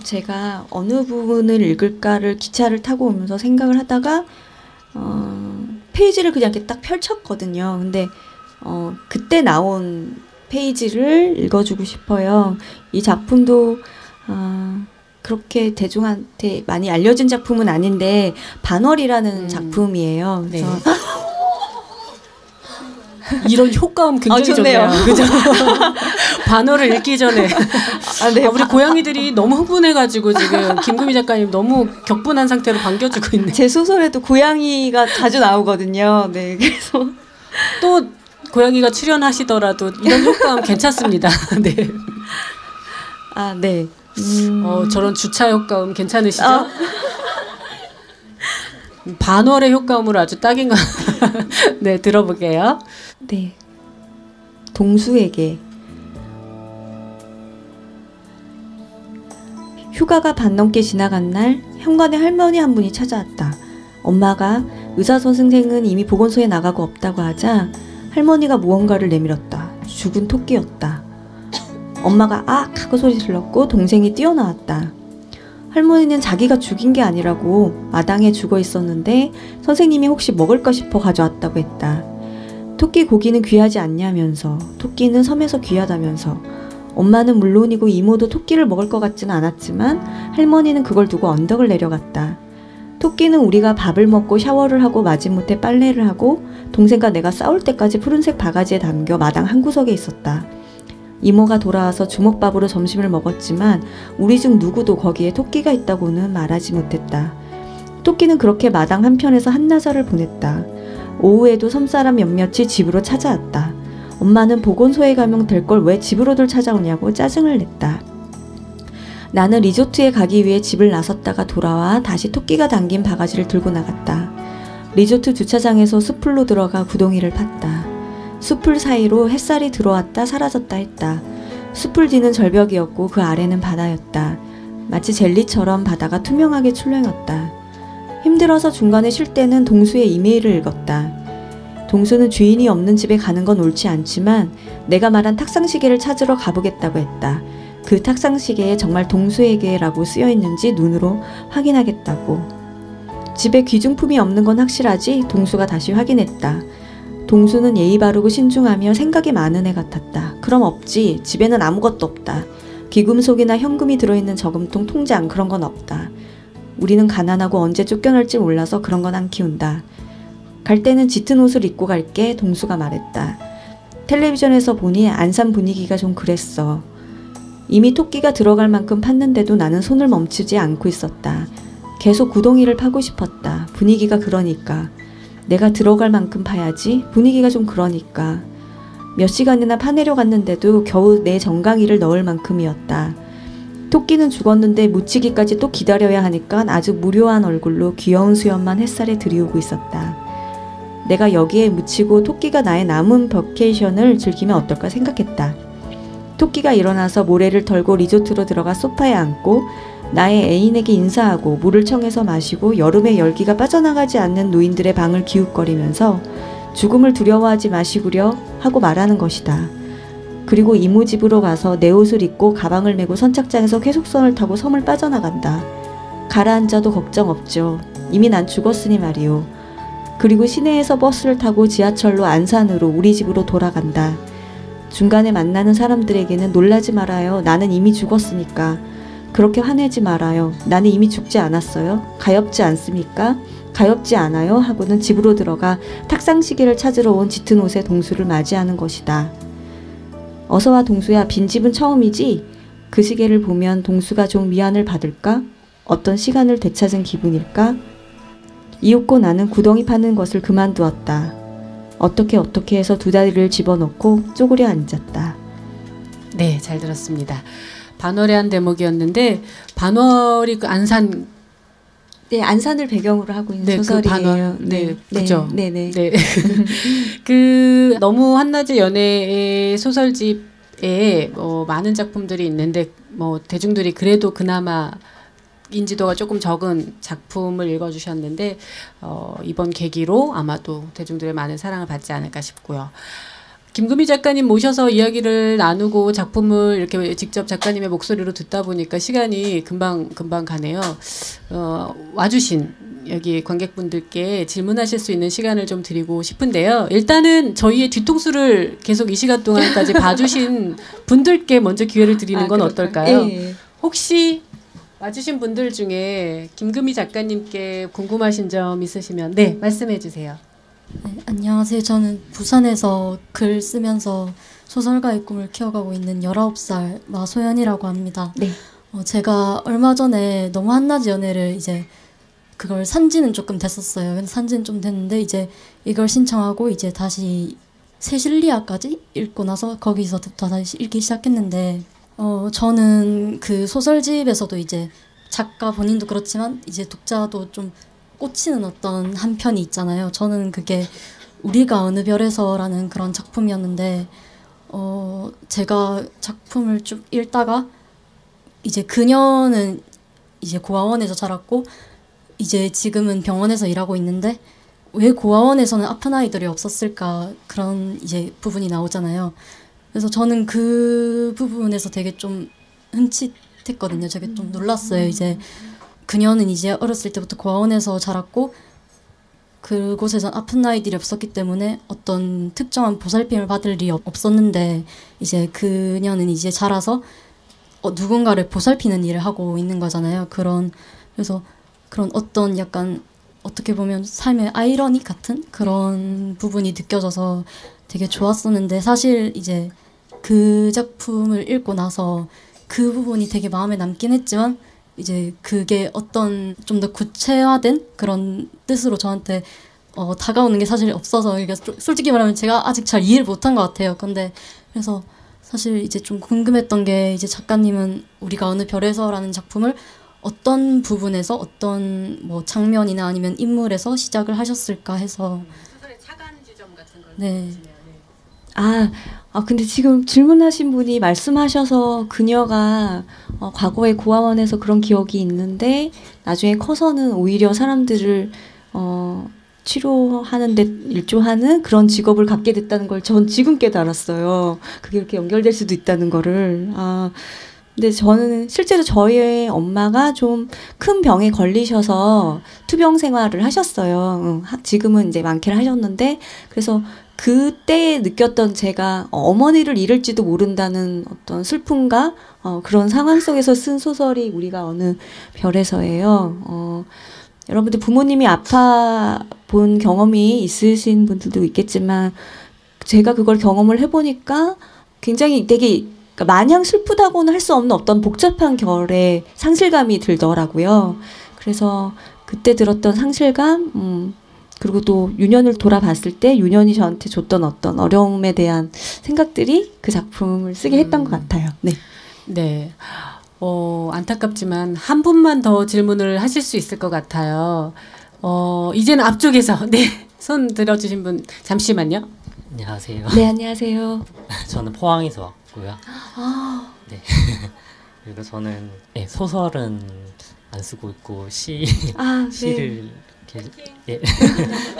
제가 어느 부분을 읽을까를 기차를 타고 오면서 생각을 하다가 페이지를 그냥 이렇게 딱 펼쳤거든요. 근데 그때 나온 페이지를 읽어주고 싶어요. 이 작품도 그렇게 대중한테 많이 알려진 작품은 아닌데 반월이라는 작품이에요. 그래서
네. 이런 효과음 굉장히 좋네요. 그죠? 반어를 읽기 전에.
네.
우리 고양이들이 너무 흥분해가지고 지금 김금희 작가님 너무 격분한 상태로 반겨주고 있네요.
제 소설에도 고양이가 자주 나오거든요. 네, 그래서
또 고양이가 출연하시더라도 이런 효과음 괜찮습니다. 네.
네.
저런 주차 효과음 괜찮으시죠? 반월의 효과음으로 아주 딱인 거. 네, 들어볼게요.
네. 동수에게. 휴가가 반 넘게 지나간 날 현관에 할머니 한 분이 찾아왔다. 엄마가 의사 선생은 이미 보건소에 나가고 없다고 하자 할머니가 무언가를 내밀었다. 죽은 토끼였다. 엄마가 악 하고 소리 질렀고 동생이 뛰어나왔다. 할머니는 자기가 죽인 게 아니라고 마당에 죽어 있었는데 선생님이 혹시 먹을까 싶어 가져왔다고 했다. 토끼 고기는 귀하지 않냐면서, 토끼는 섬에서 귀하다면서. 엄마는 물론이고 이모도 토끼를 먹을 것 같지는 않았지만 할머니는 그걸 두고 언덕을 내려갔다. 토끼는 우리가 밥을 먹고 샤워를 하고 마지못해 빨래를 하고 동생과 내가 싸울 때까지 푸른색 바가지에 담겨 마당 한구석에 있었다. 이모가 돌아와서 주먹밥으로 점심을 먹었지만 우리 중 누구도 거기에 토끼가 있다고는 말하지 못했다. 토끼는 그렇게 마당 한편에서 한나절을 보냈다. 오후에도 섬사람 몇몇이 집으로 찾아왔다. 엄마는 보건소에 가면 될 걸 왜 집으로들 찾아오냐고 짜증을 냈다. 나는 리조트에 가기 위해 집을 나섰다가 돌아와 다시 토끼가 담긴 바가지를 들고 나갔다. 리조트 주차장에서 숲풀로 들어가 구덩이를 팠다. 숲풀 사이로 햇살이 들어왔다 사라졌다 했다. 숲풀 뒤는 절벽이었고 그 아래는 바다였다. 마치 젤리처럼 바다가 투명하게 출렁였다. 힘들어서 중간에 쉴 때는 동수의 이메일을 읽었다. 동수는 주인이 없는 집에 가는 건 옳지 않지만 내가 말한 탁상시계를 찾으러 가보겠다고 했다. 그 탁상시계에 정말 동수에게라고 쓰여있는지 눈으로 확인하겠다고. 집에 귀중품이 없는 건 확실하지? 동수가 다시 확인했다. 동수는 예의 바르고 신중하며 생각이 많은 애 같았다. 그럼 없지. 집에는 아무것도 없다. 귀금속이나 현금이 들어있는 저금통, 통장 그런 건 없다. 우리는 가난하고 언제 쫓겨날지 몰라서 그런 건 안 키운다. 갈 때는 짙은 옷을 입고 갈게. 동수가 말했다. 텔레비전에서 보니 안산 분위기가 좀 그랬어. 이미 토끼가 들어갈 만큼 팠는데도 나는 손을 멈추지 않고 있었다. 계속 구덩이를 파고 싶었다. 분위기가 그러니까. 내가 들어갈 만큼 파야지. 분위기가 좀 그러니까. 몇 시간이나 파내려 갔는데도 겨우 내 정강이를 넣을 만큼이었다. 토끼는 죽었는데 묻히기까지 또 기다려야 하니까 아주 무료한 얼굴로 귀여운 수염만 햇살에 들이우고 있었다. 내가 여기에 묻히고 토끼가 나의 남은 버케이션을 즐기면 어떨까 생각했다. 토끼가 일어나서 모래를 털고 리조트로 들어가 소파에 앉고 나의 애인에게 인사하고 물을 청해서 마시고 여름의 열기가 빠져나가지 않는 노인들의 방을 기웃거리면서 죽음을 두려워하지 마시구려 하고 말하는 것이다. 그리고 이모 집으로 가서 내 옷을 입고 가방을 메고 선착장에서 쾌속선을 타고 섬을 빠져나간다. 가라앉아도 걱정 없죠. 이미 난 죽었으니 말이오. 그리고 시내에서 버스를 타고 지하철로 안산으로 우리 집으로 돌아간다. 중간에 만나는 사람들에게는 놀라지 말아요. 나는 이미 죽었으니까. 그렇게 화내지 말아요. 나는 이미 죽지 않았어요. 가엾지 않습니까? 가엾지 않아요. 하고는 집으로 들어가 탁상시계를 찾으러 온 짙은 옷의 동수를 맞이하는 것이다. 어서와 동수야. 빈집은 처음이지? 그 시계를 보면 동수가 좀 미안을 받을까? 어떤 시간을 되찾은 기분일까? 이윽고 나는 구덩이 파는 것을 그만두었다. 어떻게 해서 두 다리를 집어넣고 쪼그려 앉았다.
네, 잘 들었습니다. 반월의 한 대목이었는데 반월이 그 안산
네, 안산을 배경으로 하고 있는
네,
소설이에요.
그 반월. 네, 그죠.
네, 네.
네. 그 너무 한낮의 연애의 소설집에 많은 작품들이 있는데 대중들이 그래도 그나마 인지도가 조금 적은 작품을 읽어주셨는데 이번 계기로 아마도 대중들의 많은 사랑을 받지 않을까 싶고요. 김금희 작가님 모셔서 이야기를 나누고 작품을 이렇게 직접 작가님의 목소리로 듣다 보니까 시간이 금방 가네요. 와주신 여기 관객분들께 질문하실 수 있는 시간을 좀 드리고 싶은데요. 일단은 저희의 뒤통수를 계속 이 시간 동안까지 봐주신 분들께 먼저 기회를 드리는 건 어떨까요?
예.
혹시 와주신 분들 중에 김금희 작가님께 궁금하신 점 있으시면 네, 말씀해 주세요.
네, 안녕하세요. 저는 부산에서 글 쓰면서 소설가의 꿈을 키워가고 있는 19살 마소연이라고 합니다.
네.
제가 얼마 전에 너무 한낮의 연애를 이제 그걸 산지는 조금 됐었어요. 근데 산지는 좀 됐는데 이제 이걸 신청하고 이제 다시 세실리아까지 읽고 나서 거기서부터 다시 읽기 시작했는데 저는 그 소설집에서도 이제 작가 본인도 그렇지만 이제 독자도 좀 꽂히는 어떤 한 편이 있잖아요. 저는 그게 우리가 어느 별에서라는 그런 작품이었는데 제가 작품을 쭉 읽다가 이제 그녀는 이제 고아원에서 자랐고 이제 지금은 병원에서 일하고 있는데 왜 고아원에서는 아픈 아이들이 없었을까 그런 이제 부분이 나오잖아요. 그래서 저는 그 부분에서 되게 좀 흠칫했거든요. 되게 좀 놀랐어요. 이제 그녀는 이제 어렸을 때부터 고아원에서 자랐고 그곳에선 아픈 아이들이 없었기 때문에 어떤 특정한 보살핌을 받을 일이 없었는데 이제 그녀는 이제 자라서 누군가를 보살피는 일을 하고 있는 거잖아요. 그래서 그런 어떤 약간 어떻게 보면 삶의 아이러니 같은 그런 부분이 느껴져서 되게 좋았었는데 사실 이제 그 작품을 읽고 나서 그 부분이 되게 마음에 남긴 했지만 이제 그게 어떤 좀 더 구체화된 그런 뜻으로 저한테 다가오는 게 사실 없어서 그러니까 솔직히 말하면 제가 아직 잘 이해를 못한 것 같아요. 근데 그래서 사실 이제 좀 궁금했던 게 이제 작가님은 우리가 어느 별에서라는 작품을 어떤 부분에서 어떤 뭐 장면이나 아니면 인물에서 시작을 하셨을까 해서
소설의 차관 지점 같은 걸
네.
근데 지금 질문하신 분이 말씀하셔서 그녀가 과거에 고아원에서 그런 기억이 있는데 나중에 커서는 오히려 사람들을 치료하는데 일조하는 그런 직업을 갖게 됐다는 걸 전 지금 깨달았어요. 그게 이렇게 연결될 수도 있다는 거를. 근데 저는 실제로 저희 엄마가 좀 큰 병에 걸리셔서 투병 생활을 하셨어요. 지금은 이제 많게를 하셨는데 그래서 그때 느꼈던 제가 어머니를 잃을지도 모른다는 어떤 슬픔과 그런 상황 속에서 쓴 소설이 우리가 어느 별에서예요. 여러분들 부모님이 아파 본 경험이 있으신 분들도 있겠지만 제가 그걸 경험을 해보니까 굉장히 되게 그러니까 마냥 슬프다고는 할 수 없는 어떤 복잡한 결의 상실감이 들더라고요. 그래서 그때 들었던 상실감, 그리고 또 유년을 돌아봤을 때 유년이 저한테 줬던 어떤 어려움에 대한 생각들이 그 작품을 쓰게 했던 것 같아요. 네.
네. 안타깝지만 한 분만 더 질문을 하실 수 있을 것 같아요. 이제는 앞쪽에서 네, 손 들어주신 분 잠시만요.
안녕하세요.
네, 안녕하세요.
저는 포항에서 왔고요. 네. 그리고 저는 소설은 안 쓰고 있고 시를 이렇게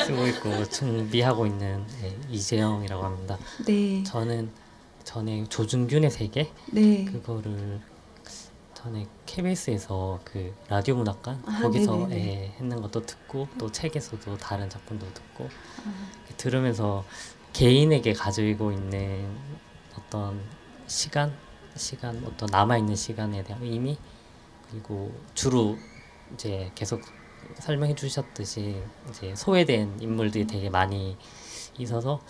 쓰고 있고 준비하고 있는 이재영이라고 합니다.
네.
저는 전에 조준균의 세계
네.
그거를 전에 KBS에서 그 라디오 문학관 거기서 했는 것도 듣고 또 책에서도 다른 작품도 듣고 들으면서 개인에게 가지고 있는 어떤 시간 어떤 남아있는 시간에 대한 의미 그리고 주로 이제 계속 설명해 주셨듯이 이제 소외된 인물들이 되게 많이 있어서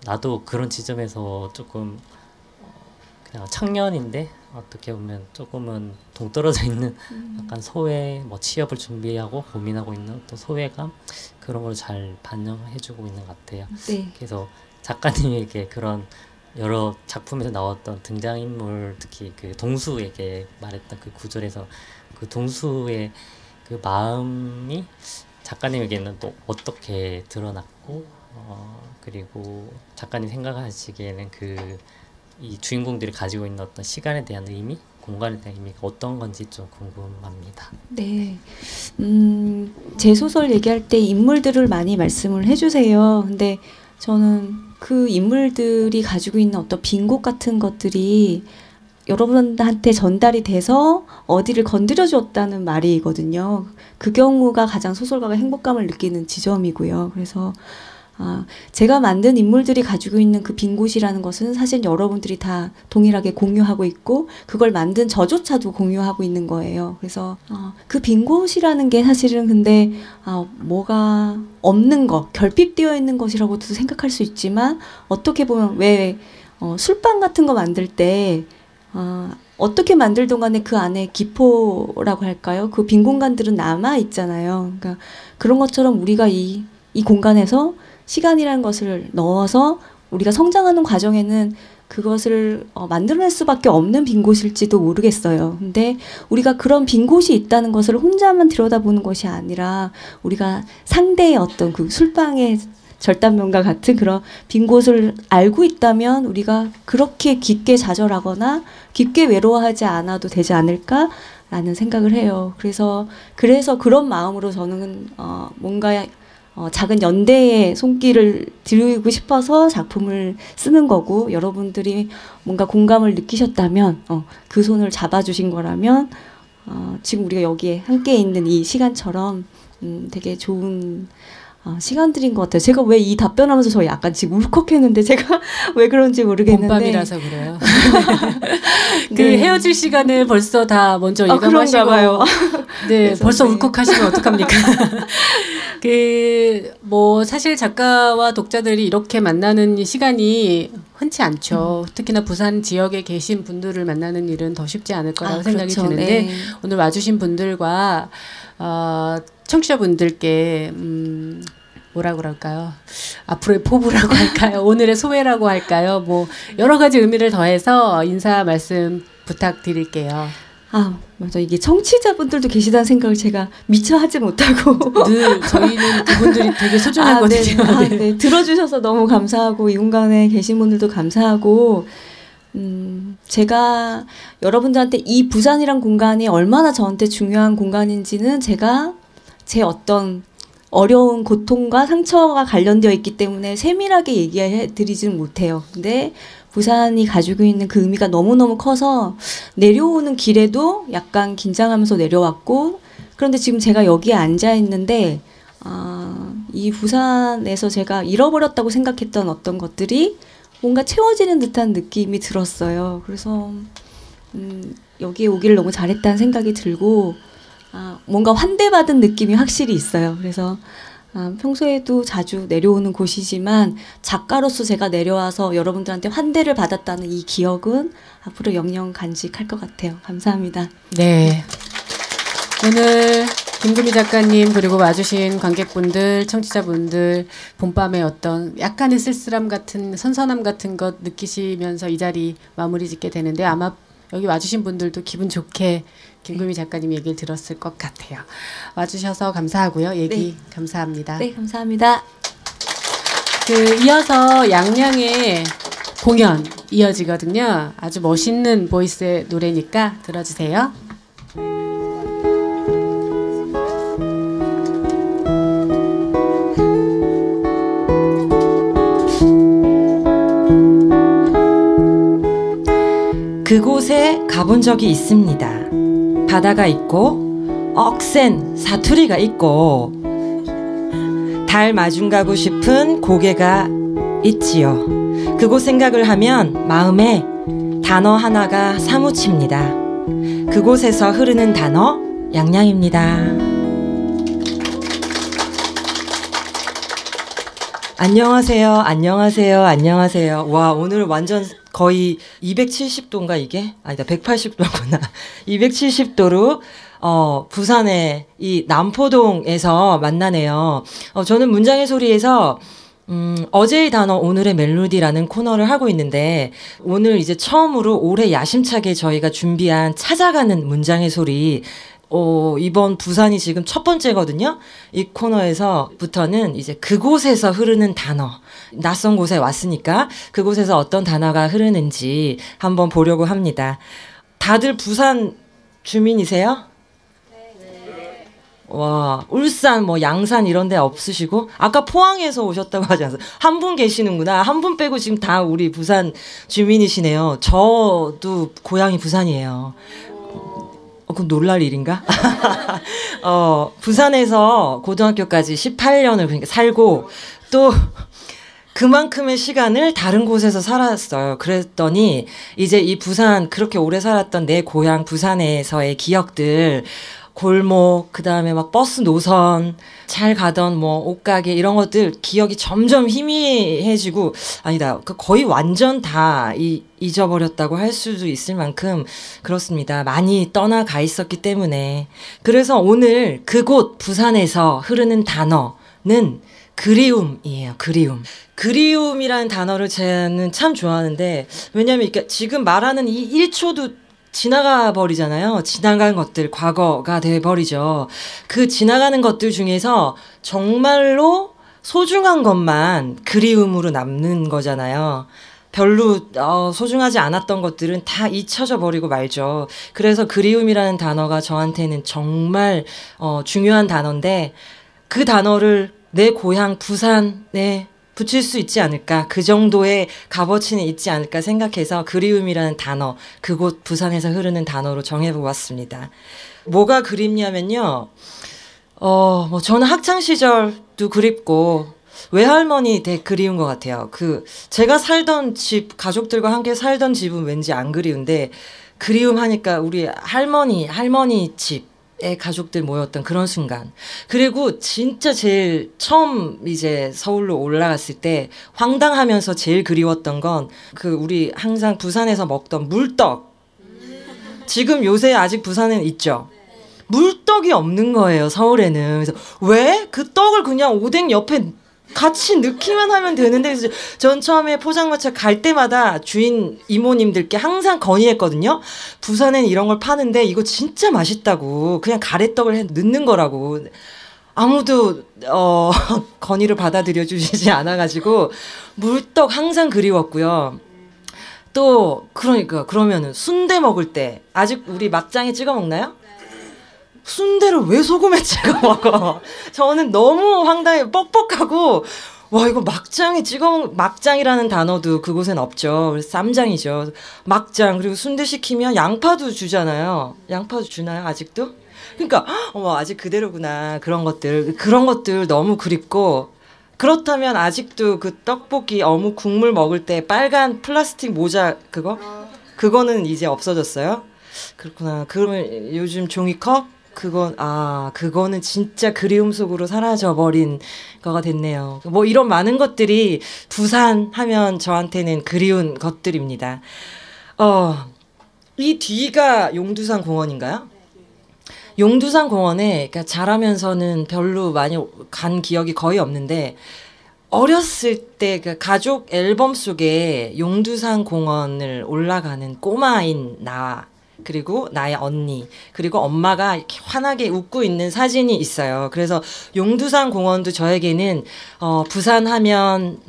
나도 그런 지점에서 조금 그냥 청년인데 어떻게 보면 조금은 동떨어져 있는 약간 소외 뭐 취업을 준비하고 고민하고 있는 어떤 소외감 그런 걸 잘 반영해주고 있는 것 같아요.
네.
그래서 작가님에게 그런 여러 작품에서 나왔던 등장인물 특히 그 동수에게 말했던 그 구절에서 그 동수의 그 마음이 작가님에게는 또 어떻게 드러났고 그리고 작가님 생각하시기에는 그 이 주인공들이 가지고 있는 어떤 시간에 대한 의미, 공간에 대한 의미가 어떤 건지 좀 궁금합니다.
네. 제 소설 얘기할 때 인물들을 많이 말씀을 해주세요. 근데 저는 그 인물들이 가지고 있는 어떤 빈곳 같은 것들이 여러분한테 전달이 돼서 어디를 건드려줬다는 말이거든요. 그 경우가 가장 소설가가 행복감을 느끼는 지점이고요. 그래서 제가 만든 인물들이 가지고 있는 그 빈곳이라는 것은 사실 여러분들이 다 동일하게 공유하고 있고 그걸 만든 저조차도 공유하고 있는 거예요. 그래서 그 빈곳이라는 게 사실은 근데 뭐가 없는 것, 결핍되어 있는 것이라고도 생각할 수 있지만 어떻게 보면 왜 술빵 같은 거 만들 때 어떻게 만들던 간에 그 안에 기포라고 할까요? 그 빈 공간들은 남아 있잖아요. 그러니까 그런 것처럼 우리가 이 공간에서 시간이라는 것을 넣어서 우리가 성장하는 과정에는 그것을 만들어낼 수밖에 없는 빈 곳일지도 모르겠어요. 근데 우리가 그런 빈 곳이 있다는 것을 혼자만 들여다보는 것이 아니라 우리가 상대의 어떤 그 술빵의 절단면과 같은 그런 빈 곳을 알고 있다면 우리가 그렇게 깊게 좌절하거나 깊게 외로워하지 않아도 되지 않을까라는 생각을 해요. 그래서 그런 마음으로 저는 뭔가 작은 연대의 손길을 들이고 싶어서 작품을 쓰는 거고 여러분들이 뭔가 공감을 느끼셨다면 그 손을 잡아주신 거라면 지금 우리가 여기에 함께 있는 이 시간처럼 되게 좋은 시간들인 것 같아요. 제가 왜 이 답변하면서 저 약간 지금 울컥했는데 제가 왜 그런지 모르겠는데
봄밤이라서 그래요. 그
네.
헤어질 시간을 벌써 다 먼저 예감하시고
그런가 봐요.
네, 벌써
네.
울컥하시면 어떡합니까? 사실 작가와 독자들이 이렇게 만나는 시간이 흔치 않죠. 특히나 부산 지역에 계신 분들을 만나는 일은 더 쉽지 않을 거라고 생각이
그렇죠.
드는데
네.
오늘 와주신 분들과 청취자분들께 뭐라 그럴까요? 앞으로의 포부라고 할까요? 오늘의 소회라고 할까요? 뭐 여러 가지 의미를 더해서 인사 말씀 부탁드릴게요.
아, 맞아. 이게 청취자분들도 계시다는 생각을 제가 미처 하지 못하고.
늘 저희는 그분들이 되게 소중하거든요.
네. 들어주셔서 너무 감사하고, 이 공간에 계신 분들도 감사하고, 제가 여러분들한테 이 부산이란 공간이 얼마나 저한테 중요한 공간인지는 제가 제 어떤 어려운 고통과 상처가 관련되어 있기 때문에 세밀하게 얘기해 드리지는 못해요. 근데 부산이 가지고 있는 그 의미가 너무너무 커서 내려오는 길에도 약간 긴장하면서 내려왔고, 그런데 지금 제가 여기에 앉아 있는데 이 부산에서 제가 잃어버렸다고 생각했던 어떤 것들이 뭔가 채워지는 듯한 느낌이 들었어요. 그래서 여기에 오기를 너무 잘했다는 생각이 들고 뭔가 환대받은 느낌이 확실히 있어요. 그래서 평소에도 자주 내려오는 곳이지만 작가로서 제가 내려와서 여러분들한테 환대를 받았다는 이 기억은 앞으로 영영 간직할 것 같아요. 감사합니다.
네. 오늘 김금희 작가님 그리고 와주신 관객분들, 청취자분들 봄밤의 어떤 약간의 쓸쓸함 같은 선선함 같은 것 느끼시면서 이 자리 마무리 짓게 되는데 아마 여기 와주신 분들도 기분 좋게 김금희 작가님 얘기를 들었을 것 같아요. 와주셔서 감사하고요. 얘기
네.
감사합니다.
네, 감사합니다.
이어서 양양의 공연 이어지거든요. 아주 멋있는 보이스의 노래니까 들어주세요.
그곳에 가본 적이 있습니다. 바다가 있고 억센 사투리가 있고 달 마중 가고 싶은 고개가 있지요. 그곳 생각을 하면 마음에 단어 하나가 사무칩니다. 그곳에서 흐르는 단어 양양입니다. 안녕하세요. 안녕하세요. 안녕하세요. 와, 오늘 완전 거의 270도인가 이게? 아니다, 180도구나. 270도로 부산의 이 남포동에서 만나네요. 저는 문장의 소리에서 어제의 단어 오늘의 멜로디라는 코너를 하고 있는데 오늘 이제 처음으로 올해 야심차게 저희가 준비한 찾아가는 문장의 소리 이번 부산이 지금 첫 번째거든요. 이 코너에서부터는 이제 그곳에서 흐르는 단어, 낯선 곳에 왔으니까 그곳에서 어떤 단어가 흐르는지 한번 보려고 합니다. 다들 부산 주민이세요? 네. 와, 울산, 뭐 양산 이런 데 없으시고 아까 포항에서 오셨다고 하지 않았어요? 한 분 계시는구나. 한 분 빼고 지금 다 우리 부산 주민이시네요. 저도 고향이 부산이에요. 그럼 놀랄 일인가? 부산에서 고등학교까지 18년을 그러니까 살고 또 그만큼의 시간을 다른 곳에서 살았어요. 그랬더니 이제 이 부산 그렇게 오래 살았던 내 고향 부산에서의 기억들 골목, 그 다음에 막 버스 노선, 잘 가던 뭐 옷가게 이런 것들 기억이 점점 희미해지고 아니다. 거의 완전 다 잊어버렸다고 할 수도 있을 만큼 그렇습니다. 많이 떠나가 있었기 때문에. 그래서 오늘 그곳 부산에서 흐르는 단어는 그리움이에요. 그리움. 그리움이라는 단어를 저는 참 좋아하는데 왜냐면 지금 말하는 이 1초도 지나가 버리잖아요. 지나간 것들, 과거가 돼 버리죠. 그 지나가는 것들 중에서 정말로 소중한 것만 그리움으로 남는 거잖아요. 별로 소중하지 않았던 것들은 다 잊혀져 버리고 말죠. 그래서 그리움이라는 단어가 저한테는 정말 중요한 단어인데 그 단어를 내 고향 부산에 붙일 수 있지 않을까, 그 정도의 값어치는 있지 않을까 생각해서 그리움이라는 단어, 그곳 부산에서 흐르는 단어로 정해보았습니다. 뭐가 그립냐면요, 뭐 저는 학창시절도 그립고 외할머니 되게 그리운 것 같아요. 제가 살던 집, 가족들과 함께 살던 집은 왠지 안 그리운데 그리움 하니까 우리 할머니 집에 가족들 모였던 그런 순간. 그리고 진짜 제일 처음 이제 서울로 올라갔을 때 황당하면서 제일 그리웠던 건 우리 항상 부산에서 먹던 물떡. 지금 요새 아직 부산에는 있죠. 물떡이 없는 거예요, 서울에는. 그래서 왜? 그 떡을 그냥 오뎅 옆에 같이 넣기만 하면 되는데 그래서 전 처음에 포장마차 갈 때마다 주인 이모님들께 항상 건의했거든요. 부산엔 이런 걸 파는데 이거 진짜 맛있다고 그냥 가래떡을 넣는 거라고 아무도 건의를 받아들여 주시지 않아가지고 물떡 항상 그리웠고요. 또 그러니까 그러면은 순대 먹을 때 아직 우리 막장에 찍어 먹나요? 순대를 왜 소금에 찍어 먹어? 저는 너무 황당해 뻑뻑하고 와 이거 막장에 찍어 막장이라는 단어도 그곳엔 없죠. 그래서 쌈장이죠. 막장 그리고 순대 시키면 양파도 주잖아요. 양파도 주나요 아직도? 그러니까 어머 아직 그대로구나. 그런 것들 너무 그립고 그렇다면 아직도 그 떡볶이 어묵 국물 먹을 때 빨간 플라스틱 모자 그거는 이제 없어졌어요. 그렇구나. 그러면 요즘 종이컵 그거는 진짜 그리움 속으로 사라져버린 거가 됐네요. 뭐 이런 많은 것들이 부산 하면 저한테는 그리운 것들입니다. 이 뒤가 용두산 공원인가요? 용두산 공원에 그러니까 자라면서는 별로 많이 간 기억이 거의 없는데 어렸을 때 그 가족 앨범 속에 용두산 공원을 올라가는 꼬마인 나 그리고 나의 언니 그리고 엄마가 이렇게 환하게 웃고 있는 사진이 있어요. 그래서 용두산 공원도 저에게는 부산하면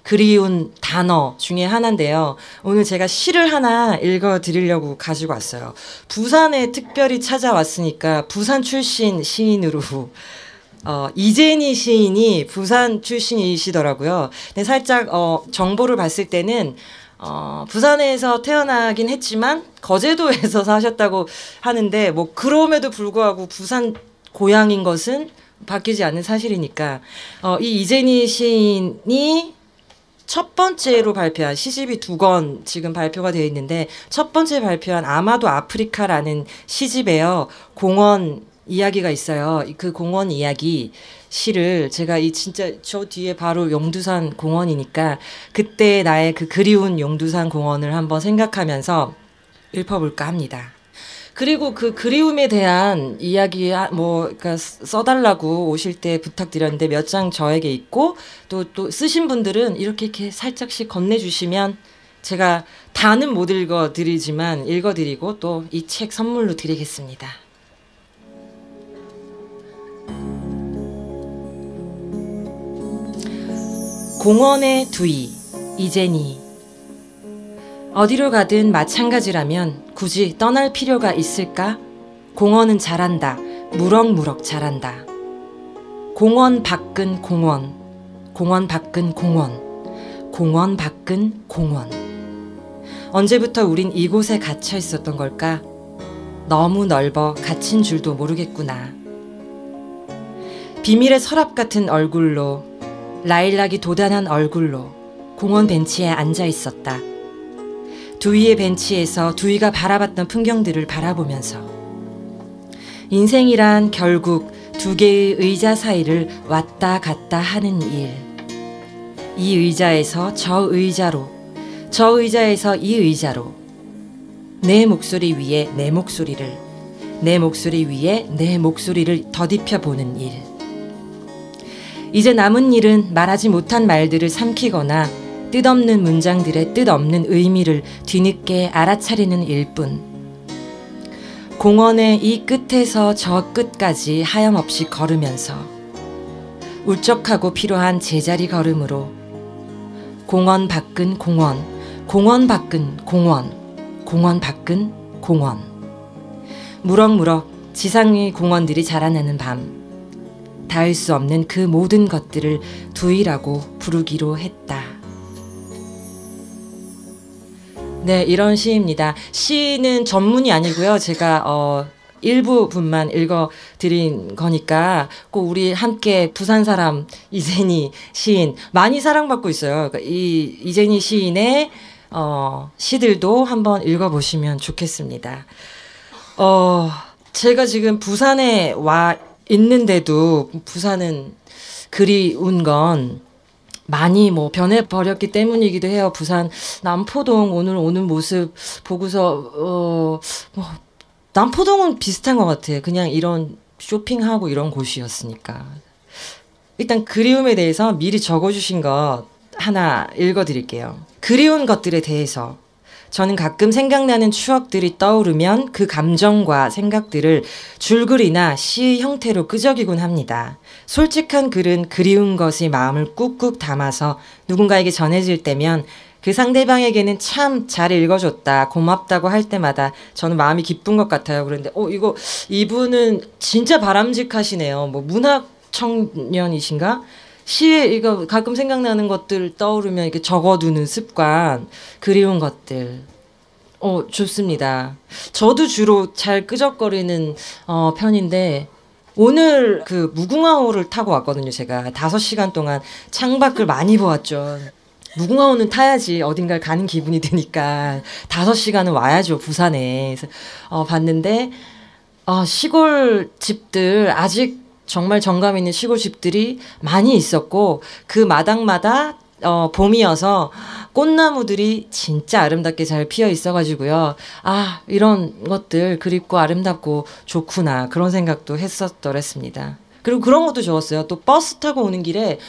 그리운 단어 중에 하나인데요. 오늘 제가 시를 하나 읽어드리려고 가지고 왔어요. 부산에 특별히 찾아왔으니까 부산 출신 시인으로 이재니 시인이 부산 출신이시더라고요. 근데 살짝 정보를 봤을 때는 부산에서 태어나긴 했지만 거제도에서 사셨다고 하는데 뭐 그럼에도 불구하고 부산 고향인 것은 바뀌지 않는 사실이니까 이 이재니 시인이 첫 번째로 발표한 시집이 2권 지금 발표가 되어 있는데 첫 번째 발표한 아마도 아프리카라는 시집에요. 공원 이야기가 있어요. 그 공원 이야기 시를 제가 진짜 저 뒤에 바로 용두산 공원이니까 그때 나의 그 그리운 용두산 공원을 한번 생각하면서 읊어볼까 합니다. 그리고 그 그리움에 대한 이야기 그러니까 써달라고 오실 때 부탁드렸는데 몇 장 저에게 있고 또 쓰신 분들은 이렇게 살짝씩 건네주시면 제가 다는 못 읽어드리지만 읽어드리고 또 이 책 선물로 드리겠습니다. 공원의 두이 이재니 어디로 가든 마찬가지라면 굳이 떠날 필요가 있을까? 공원은 잘한다. 무럭무럭 잘한다. 공원 밖은 공원. 공원 밖은 공원. 공원 밖은 공원. 언제부터 우린 이곳에 갇혀 있었던 걸까? 너무 넓어 갇힌 줄도 모르겠구나. 비밀의 서랍 같은 얼굴로 라일락이 도단한 얼굴로 공원 벤치에 앉아 있었다. 두이의 벤치에서 두이가 바라봤던 풍경들을 바라보면서 인생이란 결국 2개의 의자 사이를 왔다 갔다 하는 일. 이 의자에서 저 의자로, 저 의자에서 이 의자로 내 목소리 위에 내 목소리를, 내 목소리 위에 내 목소리를 더딥혀 보는 일. 이제 남은 일은 말하지 못한 말들을 삼키거나 뜻없는 문장들의 뜻없는 의미를 뒤늦게 알아차리는 일뿐. 공원의 이 끝에서 저 끝까지 하염없이 걸으면서 울적하고 피로한 제자리 걸음으로 공원 밖은 공원, 공원 밖은 공원, 공원 밖은 공원. 무럭무럭 지상 위 공원들이 자라나는 밤. 닿을 수 없는 그 모든 것들을 두이라고 부르기로 했다. 네, 이런 시입니다. 시는 전문이 아니고요. 제가 일부분만 읽어드린 거니까 꼭 우리 함께 부산 사람 이재니 시인 많이 사랑받고 있어요. 그러니까 이 이재니 시인의 시들도 한번 읽어보시면 좋겠습니다. 제가 지금 부산에 와 있는데도 부산은 그리운 건 많이 변해버렸기 때문이기도 해요. 부산 남포동 오늘 오는 모습 보고서 남포동은 비슷한 것 같아요. 그냥 이런 쇼핑하고 이런 곳이었으니까. 일단 그리움에 대해서 미리 적어주신 것 하나 읽어드릴게요. 그리운 것들에 대해서 저는 가끔 생각나는 추억들이 떠오르면 그 감정과 생각들을 줄글이나 시의 형태로 끄적이곤 합니다. 솔직한 글은 그리운 것이 마음을 꾹꾹 담아서 누군가에게 전해질 때면 그 상대방에게는 참 잘 읽어줬다, 고맙다고 할 때마다 저는 마음이 기쁜 것 같아요. 그런데 이분은 진짜 바람직하시네요. 뭐 문학 청년이신가? 시에 이거 가끔 생각나는 것들 떠오르면 이렇게 적어두는 습관, 그리운 것들. 좋습니다. 저도 주로 잘 끄적거리는 편인데 오늘 그 무궁화호를 타고 왔거든요. 제가 5시간 동안 창밖을 많이 보았죠. 무궁화호는 타야지 어딘가를 가는 기분이 드니까 5시간은 와야죠, 부산에. 그래서 봤는데 시골 집들, 아직 정말 정감 있는 시골 집들이 많이 있었고 그 마당마다 봄이어서 꽃나무들이 진짜 아름답게 잘 피어 있어가지고요. 이런 것들 그립고 아름답고 좋구나, 그런 생각도 했었더랬습니다. 그리고 그런 것도 좋았어요. 또 버스 타고 오는 길에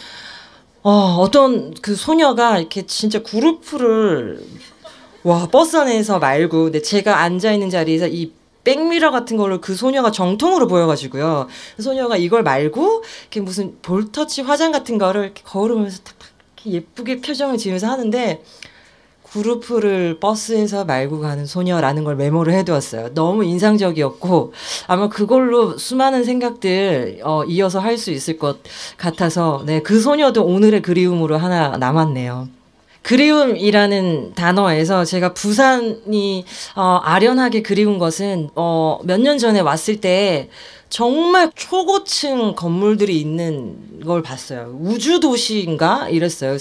어떤 그 소녀가 이렇게 진짜 그루프를 버스 안에서 말고, 근데 제가 앉아있는 자리에서 이 백미러 같은 걸로 그 소녀가 정통으로 보여가지고요. 그 소녀가 이걸 말고 이렇게 무슨 볼터치 화장 같은 거를 이렇게 거울을 보면서 탁 예쁘게 표정을 지으면서 하는데, 그루프를 버스에서 말고 가는 소녀라는 걸 메모를 해두었어요. 너무 인상적이었고 아마 그걸로 수많은 생각들 이어서 할 수 있을 것 같아서, 네, 그 소녀도 오늘의 그리움으로 하나 남았네요. 그리움이라는 단어에서 제가 부산이 아련하게 그리운 것은 몇 년 전에 왔을 때 정말 초고층 건물들이 있는 걸 봤어요. 우주도시인가? 이랬어요.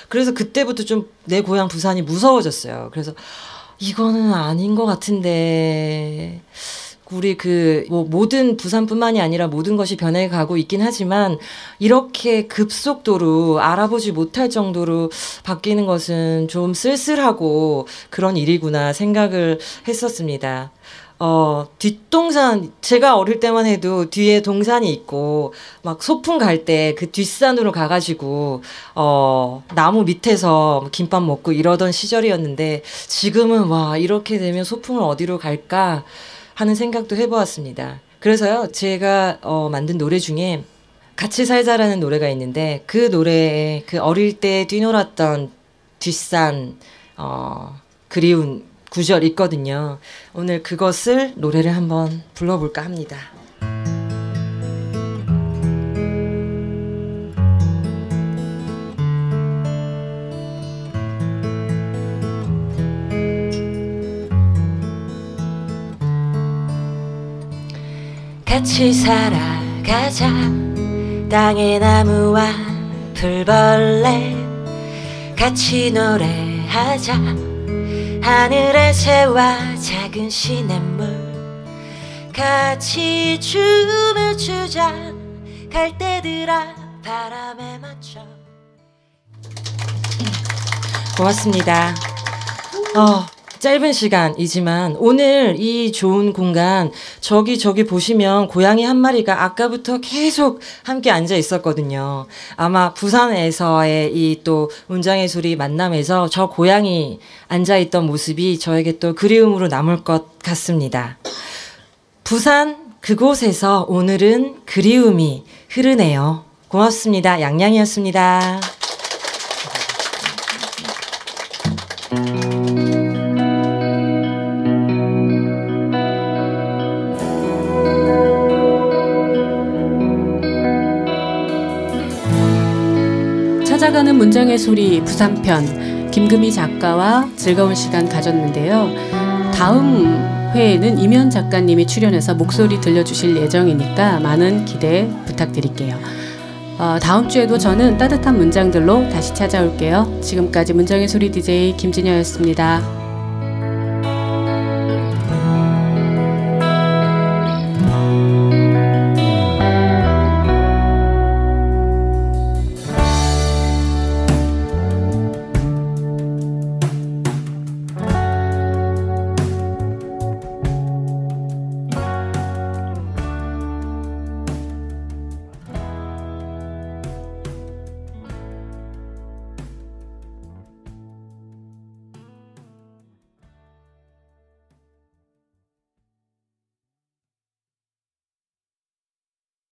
그래서 그때부터 좀 내 고향 부산이 무서워졌어요. 그래서 이거는 아닌 것 같은데, 우리 모든 부산뿐만이 아니라 모든 것이 변해가고 있긴 하지만 이렇게 급속도로 알아보지 못할 정도로 바뀌는 것은 좀 쓸쓸하고 그런 일이구나 생각을 했었습니다. 뒷동산, 제가 어릴 때만 해도 뒤에 동산이 있고 막 소풍 갈 때 그 뒷산으로 가가지고 나무 밑에서 김밥 먹고 이러던 시절이었는데, 지금은 이렇게 되면 소풍을 어디로 갈까 하는 생각도 해보았습니다. 그래서요, 제가 만든 노래 중에 같이 살자라는 노래가 있는데, 그 노래에 그 어릴 때 뛰놀았던 뒷산 그리운 구절 있거든요. 오늘 그것을 노래를 한번 불러볼까 합니다.
같이 살아가자, 땅의 나무와 풀벌레 같이 노래하자, 하늘의 새와 작은 시냇물 같이 춤을 추자, 갈대들아 바람에 맞춰.
고맙습니다. 짧은 시간이지만 오늘 이 좋은 공간, 저기 보시면 고양이 한 마리가 아까부터 계속 함께 앉아 있었거든요. 아마 부산에서의 이 또 문장예술이 만남에서 저 고양이 앉아 있던 모습이 저에게 또 그리움으로 남을 것 같습니다. 부산 그곳에서 오늘은 그리움이 흐르네요. 고맙습니다. 양양이었습니다.
찾아가는 문장의 소리 부산편, 김금희 작가와 즐거운 시간 가졌는데요. 다음 회에는 이면 작가님이 출연해서 목소리 들려주실 예정이니까 많은 기대 부탁드릴게요. 다음 주에도 저는 따뜻한 문장들로 다시 찾아올게요. 지금까지 문장의 소리 DJ 김진여였습니다.